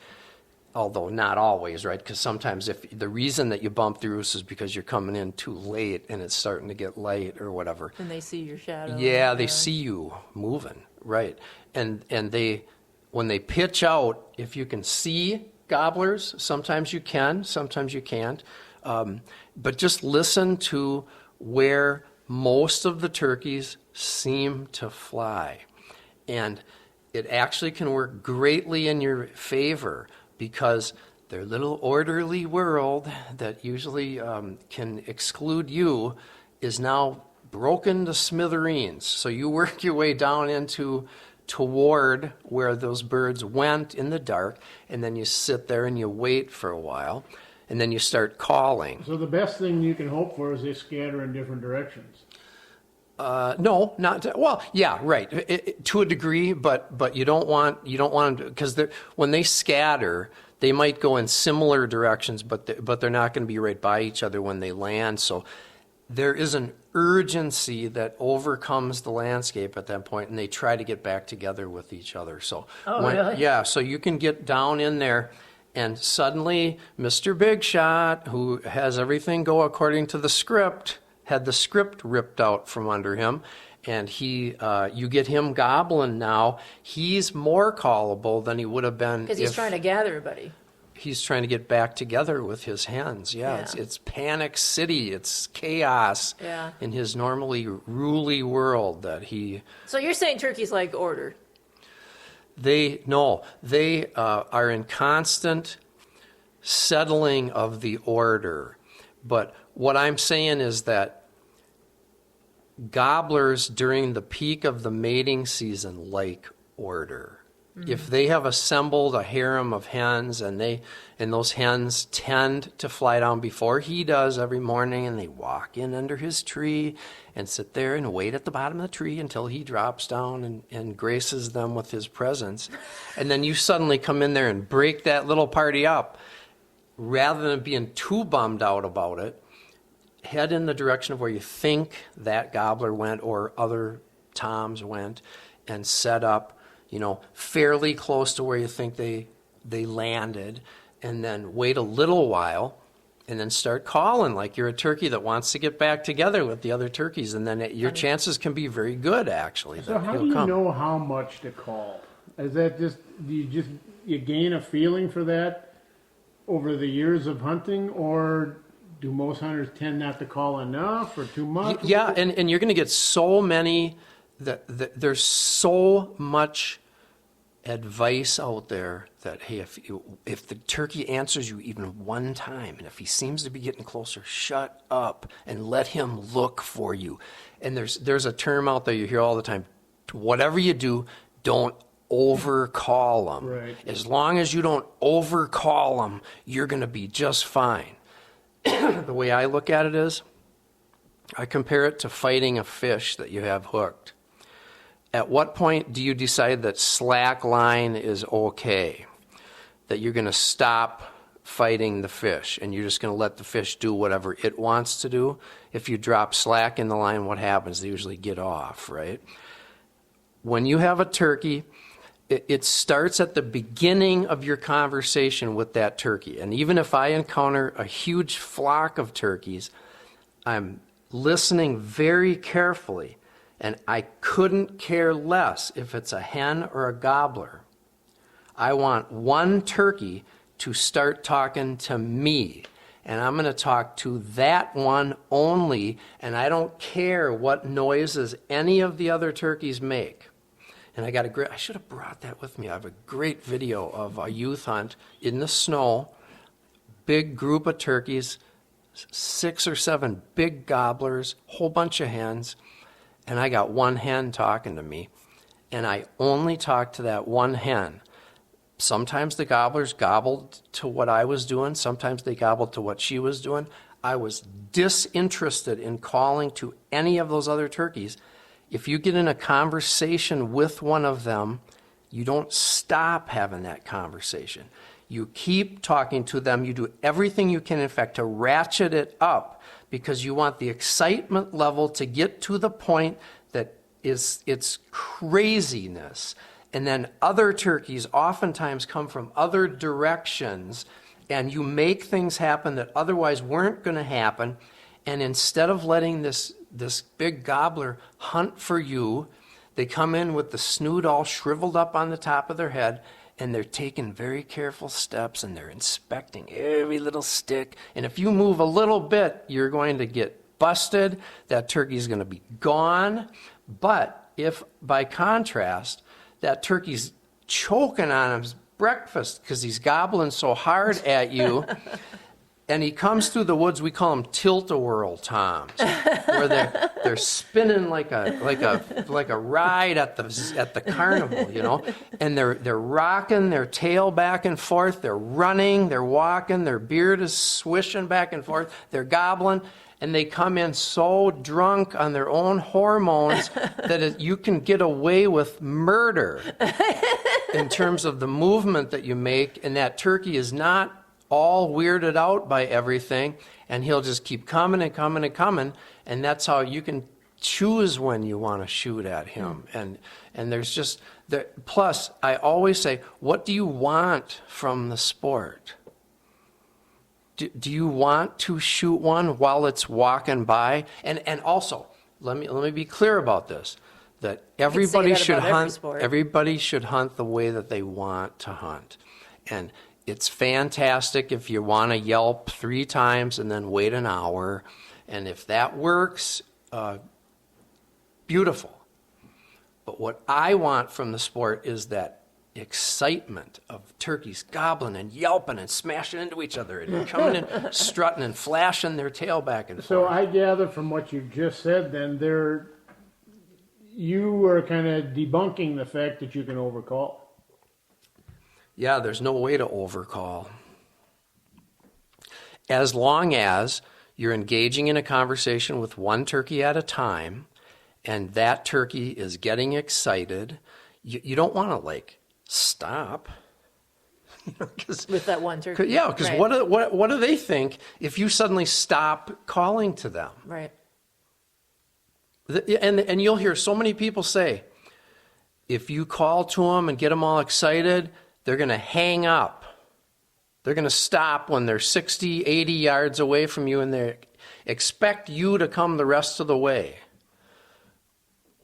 although not always, right? Because sometimes if the reason that you bump the roost is because you're coming in too late and it's starting to get light or whatever. And they see your shadow. Yeah, they see you moving, right? And they, when they pitch out, if you can see gobblers, sometimes you can, sometimes you can't. But just listen to where most of the turkeys seem to fly. And it actually can work greatly in your favor, because their little orderly world that usually can exclude you is now broken to smithereens. So you work your way down toward where those birds went in the dark, and then you sit there and you wait for a while, and then you start calling. So the best thing you can hope for is they scatter in different directions. No, not to, well. Yeah, right. To a degree, but you don't want them to, because when they scatter, they might go in similar directions, but they're not going to be right by each other when they land. So there is an urgency that overcomes the landscape at that point, and they try to get back together with each other. So Really? Yeah, so you can get down in there. And suddenly, Mr. Big Shot, who has everything go according to the script, had the script ripped out from under him, and you get him gobbling now. He's more callable than he would have been Because he's trying to gather everybody. He's trying to get back together with his hens. Yeah. It's panic city. It's chaos in his normally ruly world that he. So you're saying turkeys like order? They are in constant settling of the order. But what I'm saying is that gobblers during the peak of the mating season like order. If they have assembled a harem of hens and those hens tend to fly down before he does every morning, and they walk in under his tree and sit there and wait at the bottom of the tree until he drops down and graces them with his presence. And then you suddenly come in there and break that little party up. Rather than being too bummed out about it, head in the direction of where you think that gobbler went or other toms went, and set up, fairly close to where you think they landed, and then wait a little while, and then start calling like you're a turkey that wants to get back together with the other turkeys, and then your chances can be very good, actually. So how do you know how much to call? Is that do you gain a feeling for that over the years of hunting, or do most hunters tend not to call enough or too much? Yeah, and you're going to get so many, there's so much advice out there that, hey, if the turkey answers you even one time, and if he seems to be getting closer, shut up and let him look for you. And there's a term out there you hear all the time: whatever you do, don't overcall them. Right. As long as you don't overcall them, you're going to be just fine. The way I look at it is, I compare it to fighting a fish that you have hooked. At what point do you decide that slack line is okay? That you're going to stop fighting the fish and you're just going to let the fish do whatever it wants to do? If you drop slack in the line, what happens? They usually get off, right? When you have a turkey, it starts at the beginning of your conversation with that turkey. And even if I encounter a huge flock of turkeys, I'm listening very carefully. And I couldn't care less if it's a hen or a gobbler. I want one turkey to start talking to me. And I'm going to talk to that one only. And I don't care what noises any of the other turkeys make. And I should have brought that with me. I have a great video of a youth hunt in the snow. Big group of turkeys, 6 or 7 big gobblers, whole bunch of hens. And I got one hen talking to me, and I only talked to that one hen. Sometimes the gobblers gobbled to what I was doing. Sometimes they gobbled to what she was doing. I was disinterested in calling to any of those other turkeys. If you get in a conversation with one of them, you don't stop having that conversation. You keep talking to them. You do everything you can, in fact, to ratchet it up, because you want the excitement level to get to the point that it's craziness. And then other turkeys oftentimes come from other directions, and you make things happen that otherwise weren't going to happen. And instead of letting this big gobbler hunt for you, they come in with the snoot all shriveled up on the top of their head, and they're taking very careful steps, and they're inspecting every little stick. And if you move a little bit, you're going to get busted. That turkey's going to be gone. But if, by contrast, that turkey's choking on his breakfast because he's gobbling so hard at you, and he comes through the woods, we call them tilt-a-whirl toms, where they're spinning like a ride at the carnival, and they're rocking their tail back and forth, they're running, they're walking, their beard is swishing back and forth, they're gobbling, and they come in so drunk on their own hormones that you can get away with murder in terms of the movement that you make, and that turkey is not all weirded out by everything, and he'll just keep coming and coming and coming, and that's how you can choose when you want to shoot at him. And there's just plus I always say, what do you want from the sport? Do you want to shoot one while it's walking by? And also, let me be clear about this, that everybody should hunt the way that they want to hunt. And it's fantastic if you want to yelp 3 times and then wait an hour. And if that works, beautiful. But what I want from the sport is that excitement of turkeys gobbling and yelping and smashing into each other and coming in, strutting and flashing their tail back and forth. So I gather from what you just said then, you are kind of debunking the fact that you can overcall. Yeah, there's no way to overcall. As long as you're engaging in a conversation with one turkey at a time, and that turkey is getting excited, you don't want to like stop. With that one turkey. Yeah, because Right. what do they think if you suddenly stop calling to them? Right. And you'll hear so many people say, if you call to them and get them all excited, they're going to hang up. They're going to stop when they're 60, 80 yards away from you, and they expect you to come the rest of the way.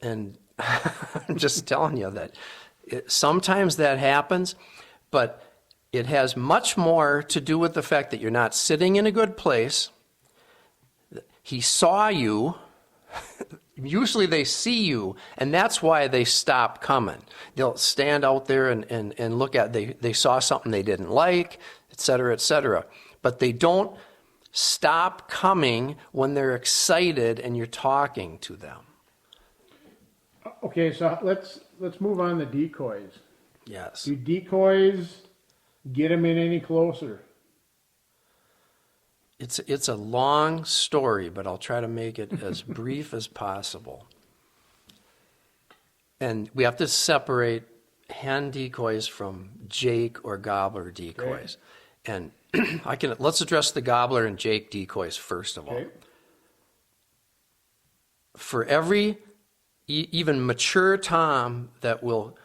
And I'm just telling you that sometimes that happens, but it has much more to do with the fact that you're not sitting in a good place. He saw you. Usually they see you, and that's why they stop coming. They'll stand out there and look at, they saw something they didn't like, et cetera, et cetera. But they don't stop coming when they're excited and you're talking to them. Okay, so let's move on to decoys. Yes. Do decoys get them in any closer? It's a long story, but I'll try to make it as brief as possible. And we have to separate hen decoys from Jake or gobbler decoys. Okay. And let's address the gobbler and Jake decoys first of all. Okay. For every even mature tom that will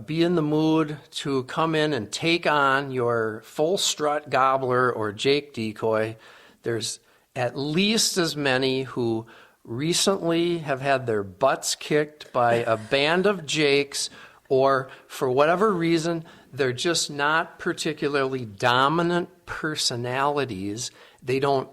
be in the mood to come in and take on your full strut gobbler or Jake decoy, there's at least as many who recently have had their butts kicked by a band of Jakes, or for whatever reason, they're just not particularly dominant personalities. They don't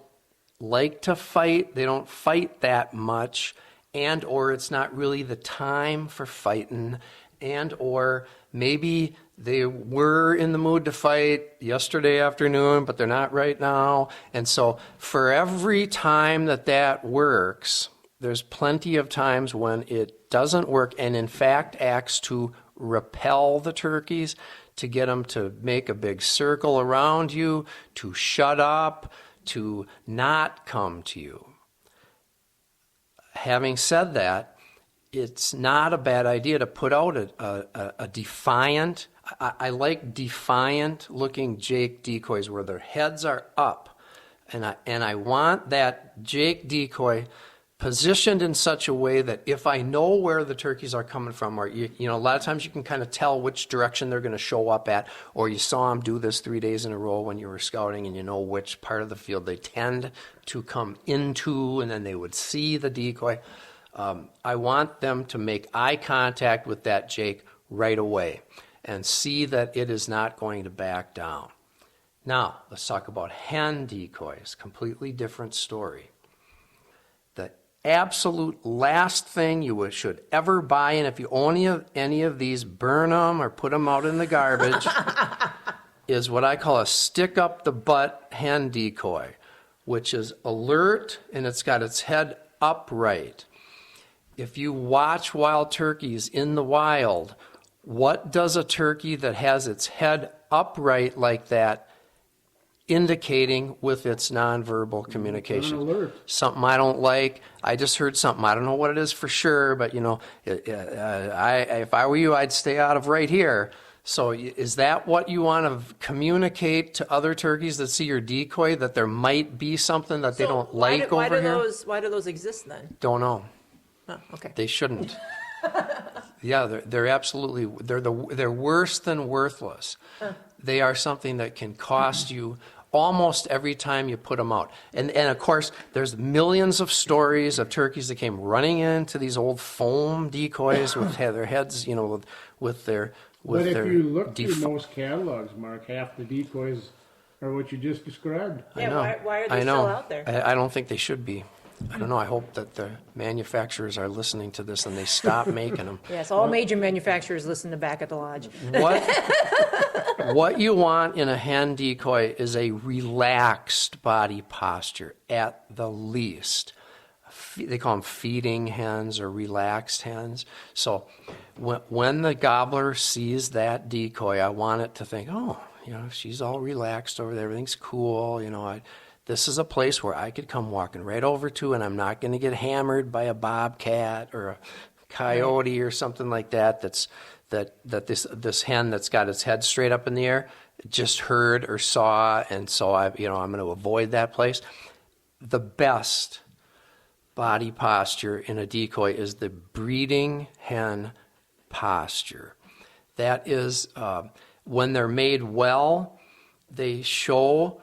like to fight. They don't fight that much, and or it's not really the time for fighting. And or maybe they were in the mood to fight yesterday afternoon, but they're not right now. And so for every time that works, there's plenty of times when it doesn't work and in fact acts to repel the turkeys, to get them to make a big circle around you, to shut up, to not come to you. Having said that, it's not a bad idea to put out a defiant, I like defiant looking Jake decoys where their heads are up. And I want that Jake decoy positioned in such a way that if I know where the turkeys are coming from, or you know, a lot of times you can kind of tell which direction they're going to show up at, or you saw them do this 3 days in a row when you were scouting, and you know which part of the field they tend to come into, and then they would see the decoy. I want them to make eye contact with that Jake right away and see that it is not going to back down. Now, let's talk about hen decoys. Completely different story. The absolute last thing you should ever buy, and if you own any of these, burn them or put them out in the garbage, is what I call a stick-up-the-butt hen decoy, which is alert and it's got its head upright. If you watch wild turkeys in the wild, what does a turkey that has its head upright like that indicating with its nonverbal communication? Alert. Something I don't like. I just heard something. I don't know what it is for sure, but you know, if I were you, I'd stay out of right here. So is that what you want to communicate to other turkeys that see your decoy, that there might be something that they don't like over here? Why do those exist then? Don't know. Oh, okay. They shouldn't. Yeah, they're absolutely, they're worse than worthless. They are something that can cost you almost every time you put them out. And of course, there's millions of stories of turkeys that came running into these old foam decoys with their heads, you know, with their But if you look through most catalogs, Mark, half the decoys are what you just described. Yeah, I know. why are they still out there? I don't think they should be. I don't know. I hope that the manufacturers are listening to this and they stop making them. Yes, all major manufacturers listen to Back at the Lodge. What you want in a hen decoy is a relaxed body posture at the least. they call them feeding hens or relaxed hens. So when the gobbler sees that decoy, I want it to think, oh, she's all relaxed over there, everything's cool, this is a place where I could come walking right over to, and I'm not going to get hammered by a bobcat or a coyote or something like that. That this hen that's got its head straight up in the air just heard or saw, and so I'm going to avoid that place. The best body posture in a decoy is the breeding hen posture. That is, when they're made well, they show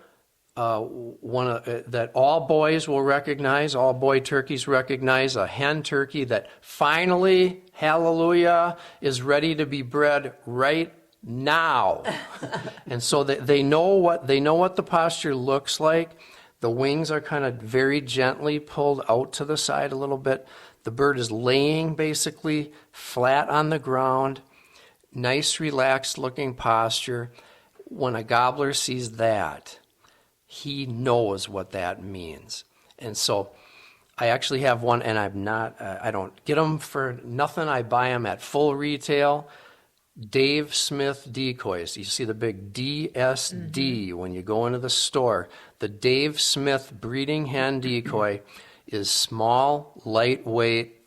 that all boys will recognize, all boy turkeys recognize a hen turkey that finally, hallelujah, is ready to be bred right now. And so they know what the posture looks like. The wings are kind of very gently pulled out to the side a little bit. The bird is laying basically flat on the ground. Nice, relaxed looking posture. When a gobbler sees that, he knows what that means. And so I actually have one, and I don't get them for nothing. I buy them at full retail. Dave Smith decoys. You see the big DSD when you go into the store. The Dave Smith breeding hen decoy is small, lightweight,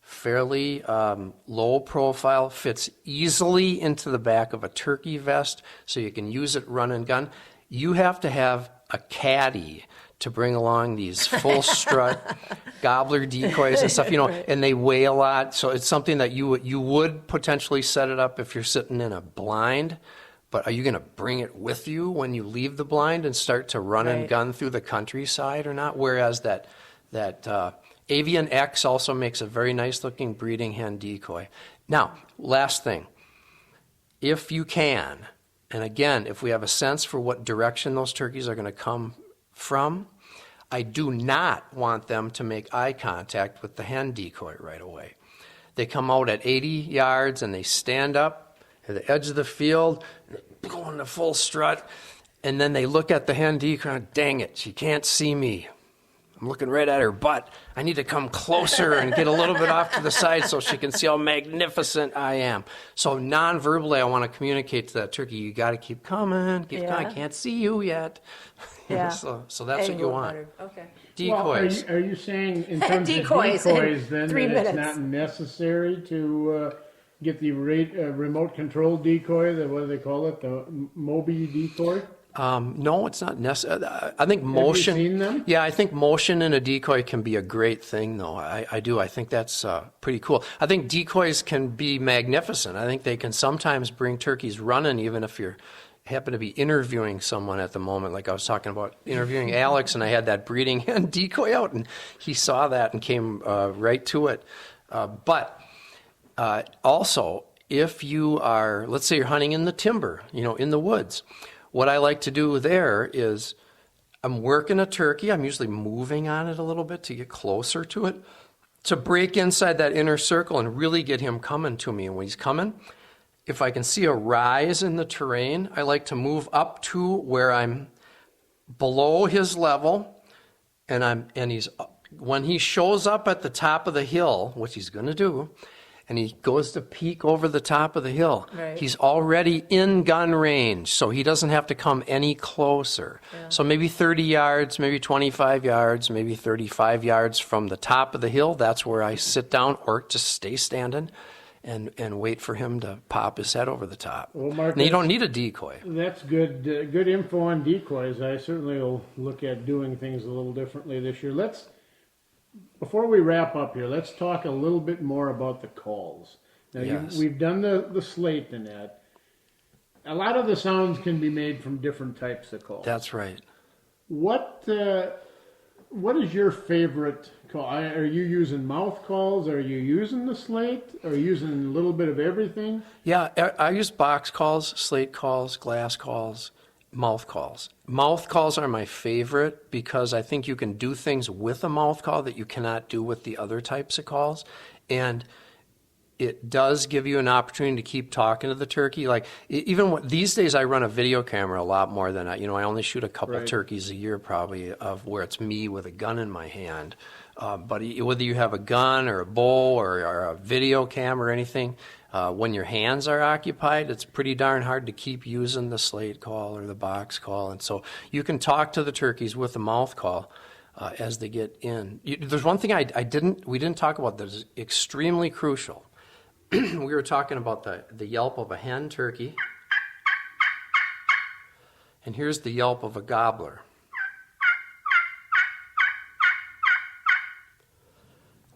fairly low profile, fits easily into the back of a turkey vest, so you can use it run and gun. You have to have a caddy to bring along these full strut gobbler decoys and stuff, and they weigh a lot. So it's something that you would potentially set it up if you're sitting in a blind, but are you going to bring it with you when you leave the blind and start to run and gun through the countryside or not? Whereas that Avian X also makes a very nice looking breeding hen decoy. Now, last thing, if you can, and again, if we have a sense for what direction those turkeys are going to come from, I do not want them to make eye contact with the hen decoy right away. They come out at 80 yards and they stand up at the edge of the field, going to full strut, and then they look at the hen decoy, dang it, she can't see me. I'm looking right at her butt. I need to come closer and get a little bit off to the side so she can see how magnificent I am. So non-verbally, I want to communicate to that turkey, you got to keep coming, I can't see you yet. Yeah. so that's what you want. Okay. Decoys. Well, are you saying in terms Decoys of in decoys then 3 that it's minutes. not necessary to get the remote control decoy, what do they call it, the Moby decoy? No, it's not necessary. I think motion. Have you seen them? Yeah, I think motion in a decoy can be a great thing, though. I do. I think that's pretty cool. I think decoys can be magnificent. I think they can sometimes bring turkeys running, even if you happen to be interviewing someone at the moment. Like I was talking about interviewing Alex, and I had that breeding hen decoy out, and he saw that and came right to it. But also, if you are, let's say you're hunting in the timber, in the woods, what I like to do there is I'm working a turkey. I'm usually moving on it a little bit to get closer to it, to break inside that inner circle and really get him coming to me. And when he's coming, if I can see a rise in the terrain, I like to move up to where I'm below his level, when he shows up at the top of the hill, which he's going to do, and he goes to peek over the top of the hill. Right. He's already in gun range, so he doesn't have to come any closer. Yeah. So maybe 30 yards, maybe 25 yards, maybe 35 yards from the top of the hill, that's where I sit down or just stay standing and wait for him to pop his head over the top. Well, Mark, and you don't need a decoy. That's good info on decoys. I certainly will look at doing things a little differently this year. Before we wrap up here, let's talk a little bit more about the calls. Now, Yes. we've done the slate and that. A lot of the sounds can be made from different types of calls. That's right. What is your favorite call? Are you using mouth calls? Are you using the slate? Are you using a little bit of everything? Yeah, I use box calls, slate calls, glass calls, mouth calls. Mouth calls are my favorite because I think you can do things with a mouth call that you cannot do with the other types of calls. And it does give you an opportunity to keep talking to the turkey. Like these days I run a video camera a lot more than I only shoot a couple Right. turkeys a year probably of where it's me with a gun in my hand. But whether you have a gun or a bow or a video camera or anything, when your hands are occupied, it's pretty darn hard to keep using the slate call or the box call. And so you can talk to the turkeys with the mouth call as they get in. There's one thing we didn't talk about that is extremely crucial. We were talking about the yelp of a hen turkey. And here's the yelp of a gobbler.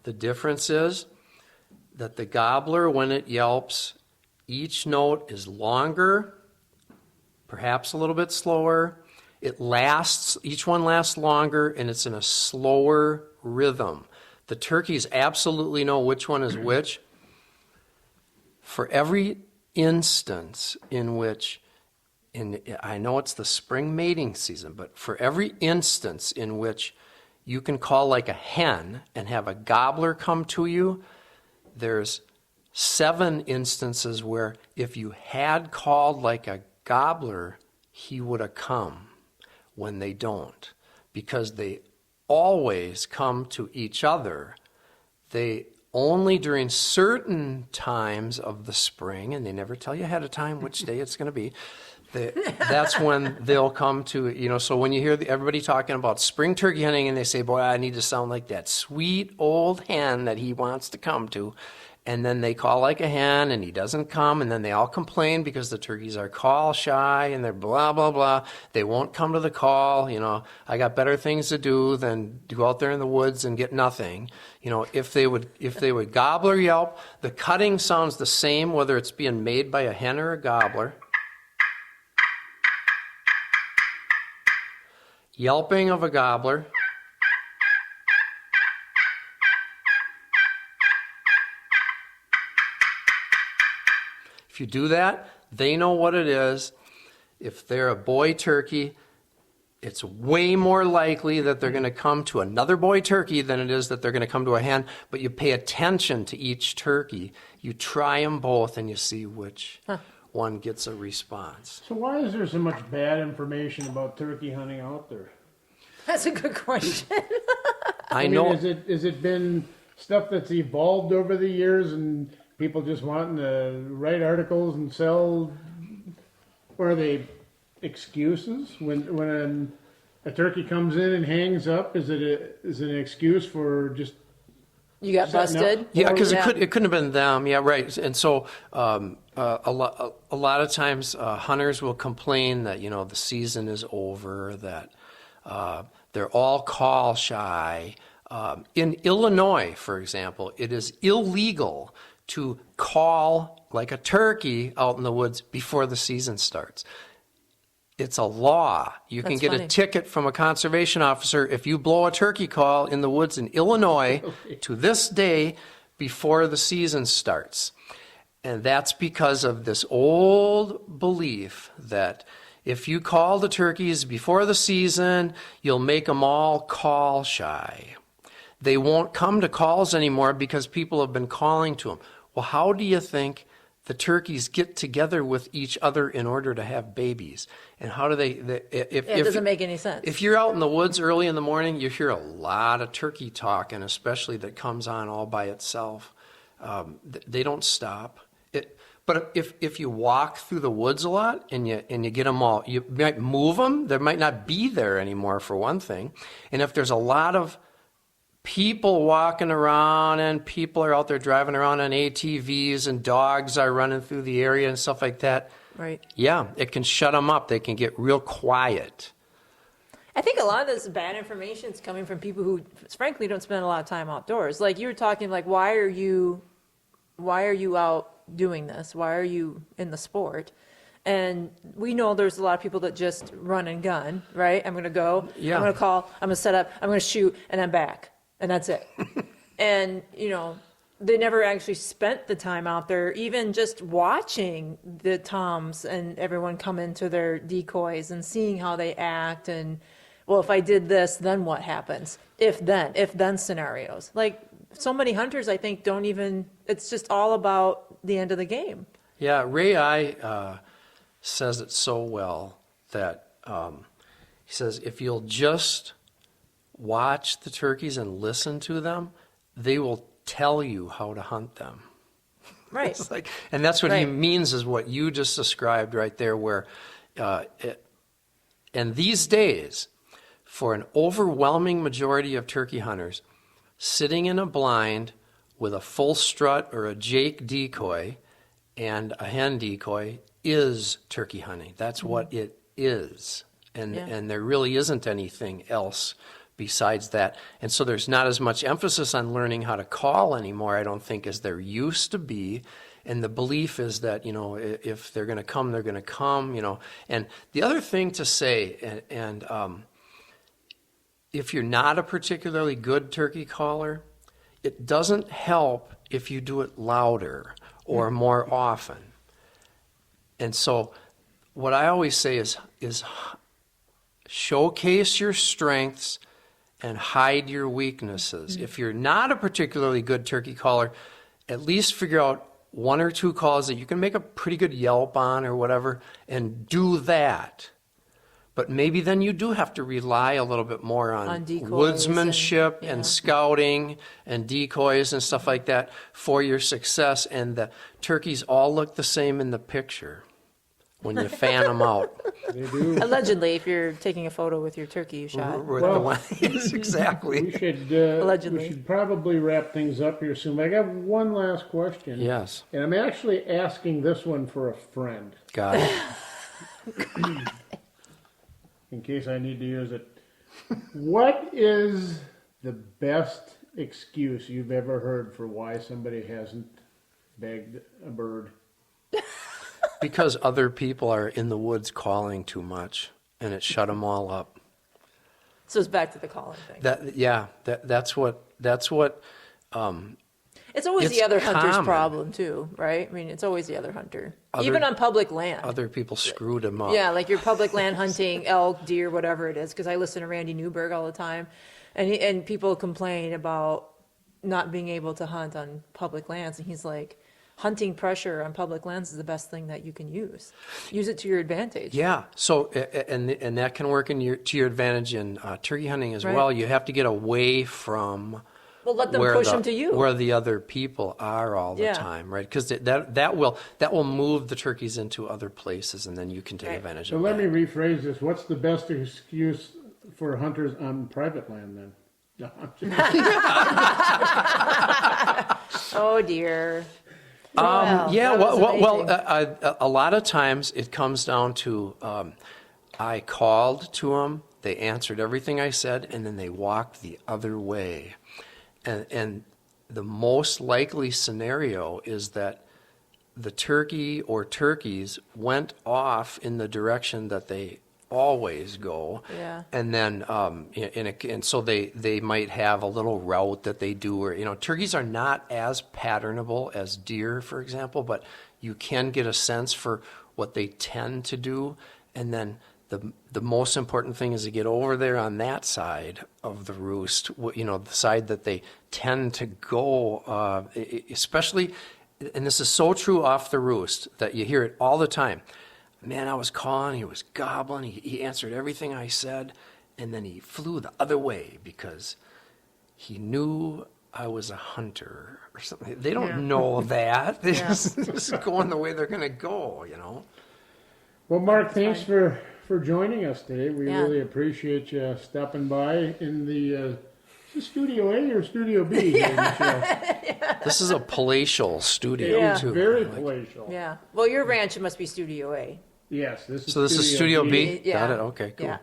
The difference is that the gobbler, when it yelps, each note is longer, perhaps a little bit slower. Each one lasts longer, and it's in a slower rhythm. The turkeys absolutely know which one is which. For every instance in which, I know it's the spring mating season, but for every instance in which you can call like a hen and have a gobbler come to you, there's 7 instances where if you had called like a gobbler, he would have come when they don't, because they always come to each other. They only during certain times of the spring, and they never tell you ahead of time which day it's going to be, that's when they'll come to, so when you hear everybody talking about spring turkey hunting and they say, boy, I need to sound like that sweet old hen that he wants to come to, and then they call like a hen and he doesn't come, and then they all complain because the turkeys are call shy and they're blah, blah, blah. They won't come to the call. I got better things to do than to go out there in the woods and get nothing. If they would gobbler yelp, the cutting sounds the same whether it's being made by a hen or a gobbler. Yelping of a gobbler. If you do that, they know what it is. If they're a boy turkey, it's way more likely that they're going to come to another boy turkey than it is that they're going to come to a hen. But you pay attention to each turkey. You try them both and you see which one gets a response. So why is there so much bad information about turkey hunting out there? That's a good question. I know. Is it been stuff that's evolved over the years and people just wanting to write articles and sell? Or are they excuses when a turkey comes in and hangs up? Is it an excuse for just you got busted? Yeah, because it couldn't have been them. Yeah, right. And so a lot of times hunters will complain that the season is over, that they're all call shy. In Illinois, for example, it is illegal to call like a turkey out in the woods before the season starts. It's a law. You can get a ticket from a conservation officer if you blow a turkey call in the woods in Illinois to this day before the season starts. And that's because of this old belief that if you call the turkeys before the season, you'll make them all call shy. They won't come to calls anymore because people have been calling to them. Well, how do you think the turkeys get together with each other in order to have babies? And how do they it doesn't make any sense. If you're out in the woods early in the morning, you hear a lot of turkey talk, and especially that comes on all by itself. They don't stop. But if you walk through the woods a lot and you get them all, you might move them. They might not be there anymore, for one thing. And if there's a lot of people walking around and people are out there driving around on ATVs and dogs are running through the area and stuff like that, right? Yeah, it can shut them up. They can get real quiet. I think a lot of this bad information is coming from people who, frankly, don't spend a lot of time outdoors. Like you were talking, like why are you out doing this? Why are you in the sport? And we know there's a lot of people that just run and gun, right? I'm going to go, yeah. I'm going to call, I'm going to set up, I'm going to shoot, and I'm back. And that's it. And, they never actually spent the time out there, even just watching the toms and everyone come into their decoys and seeing how they act. And, well, if I did this, then what happens? If then scenarios. Like so many hunters, I think, don't even, it's just all about the end of the game. Yeah, Ray I says it so well that he says, if you'll just watch the turkeys and listen to them, they will tell you how to hunt them. Right. It's like, and that's what he Right. means is what you just described right there, where, and these days, for an overwhelming majority of turkey hunters, sitting in a blind with a full strut or a Jake decoy and a hen decoy is turkey hunting. That's what it is. And there really isn't anything else besides that. And so there's not as much emphasis on learning how to call anymore, I don't think, as there used to be. And the belief is that, you know, if they're going to come, they're going to come, you know. And the other thing to say, if you're not a particularly good turkey caller, it doesn't help if you do it louder or more often. And so what I always say is showcase your strengths and hide your weaknesses. If you're not a particularly good turkey caller, at least figure out one or two calls that you can make a pretty good yelp on or whatever, and do that. But maybe then you do have to rely a little bit more on decoys woodsmanship and and scouting and decoys and stuff like that for your success. And the turkeys all look the same in the picture when you fan them out. They do. Allegedly, if you're taking a photo with your turkey you shot. With the one- Yes, We exactly. should probably wrap things up here soon. But I got one last question. Yes, And I'm actually asking this one for a friend, got it. in case I need to use it. What is the best excuse you've ever heard for why somebody hasn't bagged a bird? Because other people are in the woods calling too much, and it shut them all up. So it's back to the calling thing. That's what. It's always It's the other hunter's common. problem too, right? I mean, it's always the other hunter, Other- even on public land. Other people screwed them up. Yeah, like your public land hunting, elk, deer, whatever it is. Because I listen to Randy Newberg all the time, and people complain about not being able to hunt on public lands, and he's like, hunting pressure on public lands is the best thing that you can use. Use it to your advantage. Yeah. So and that can work to your advantage in turkey hunting as Right. well. You have to get away from. Well, let them where push the- them to you. where the other people are all the Yeah. time, right? Because that will move the turkeys into other places, and then you can take Right. advantage So of let that. me rephrase this. What's the best excuse for hunters on private land then? No, I'm just- Oh dear. Yeah, that was well, amazing. a lot of times it comes down to I called to them, they answered everything I said, and then they walked the other way. And the most likely scenario is that the turkey or turkeys went off in the direction that they always go. Yeah. And then, and so they might have a little route that they do, or, you know, turkeys are not as patternable as deer, for example, but you can get a sense for what they tend to do. And then the most important thing is to get over there on that side of the roost, you know, the side that they tend to go, especially, and this is so true off the roost that you hear it all the time. Man, I was calling, he was gobbling, he answered everything I said, and then he flew the other way because he knew I was a hunter or something. They don't know that. They're just going the way they're going to go, you know. Well, Mark, thanks for joining us today. We Yeah. really appreciate you stopping by in the is it Studio A or Studio B here, Michelle? This is a palatial studio, Yeah. too. Very Like- palatial. Yeah. Well, your ranch it must be Studio A. Yes, this is So this is Studio B? Yeah. Got it? Okay, cool. Yeah.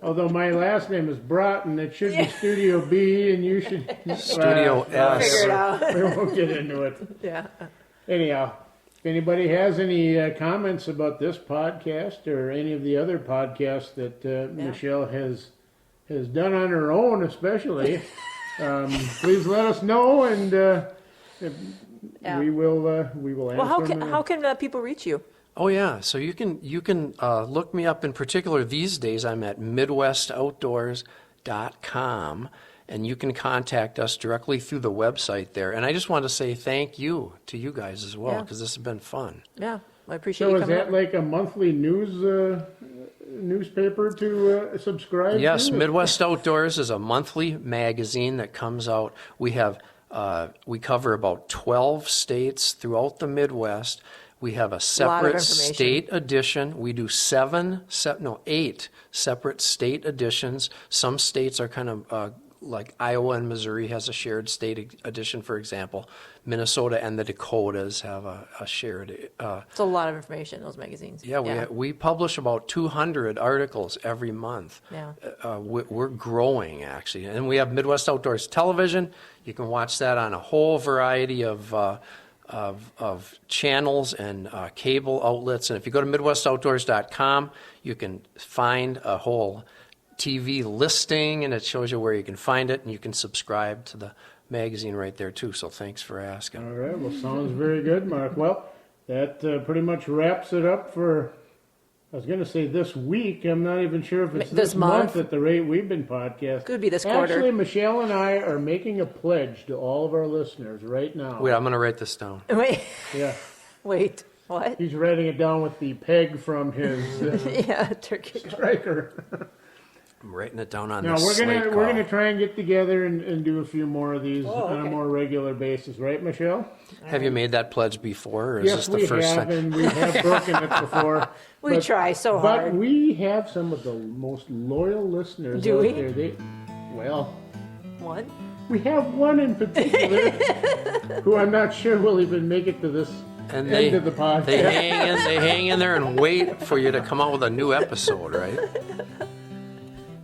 Although my last name is Broughton, it should be Studio B, and you should Studio S. Figure it out. We won't get into it. Yeah. Anyhow, if anybody has any comments about this podcast or any of the other podcasts that Michelle has done on her own, especially, please let us know, and Yeah. we will answer Well, how them. can people reach you? Oh yeah, so you can look me up. In particular, these days I'm at MidwestOutdoors.com, and you can contact us directly through the website there. And I just want to say thank you to you guys as well, Yeah. because this has been fun. Yeah. I appreciate So you is coming that up. like a monthly news newspaper to subscribe Yes, to? Midwest Outdoors is a monthly magazine that comes out. We cover about 12 states throughout the Midwest. We have a separate information. state edition. We do 8 separate state editions. Some states are kind of like Iowa and Missouri has a shared state edition, for example. Minnesota and the Dakotas have a shared. It's a lot of information, those magazines. We publish about 200 articles every month. Yeah. We're growing, actually. And we have Midwest Outdoors Television. You can watch that on a whole variety of channels and cable outlets. And if you go to MidwestOutdoors.com, you can find a whole TV listing, and it shows you where you can find it, and you can subscribe to the magazine right there, too. So thanks for asking. All right, well, sounds very good, Mark. Well, that pretty much wraps it up for, I was going to say this week. I'm not even sure if it's this month at the rate we've been podcasting. Could be this quarter. Actually, Michelle and I are making a pledge to all of our listeners right now. Wait, I'm going to write this down. Wait, Yeah. wait, what? He's writing it down with the peg from his Yeah, turkey. striker. I'm writing it down on No, this we're slate gonna call. we're gonna try and get together and do a few more of these on a okay. more regular basis, right, Michelle? Have you made that pledge before, or is Yes, this the we first have, time? and we have broken it before. We try so But hard. we have some of the most loyal listeners Do out we? there. Well, One? we have one in particular who I'm not sure will even make it to this And end of the podcast. they hang in there and wait for you to come out with a new episode, right?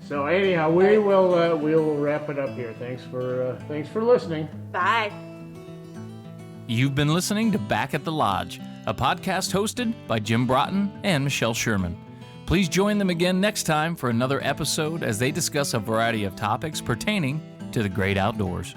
So anyhow, we'll wrap it up here. Thanks for listening. Bye. You've been listening to Back at the Lodge, a podcast hosted by Jim Broughton and Michelle Sherman. Please join them again next time for another episode as they discuss a variety of topics pertaining to the great outdoors.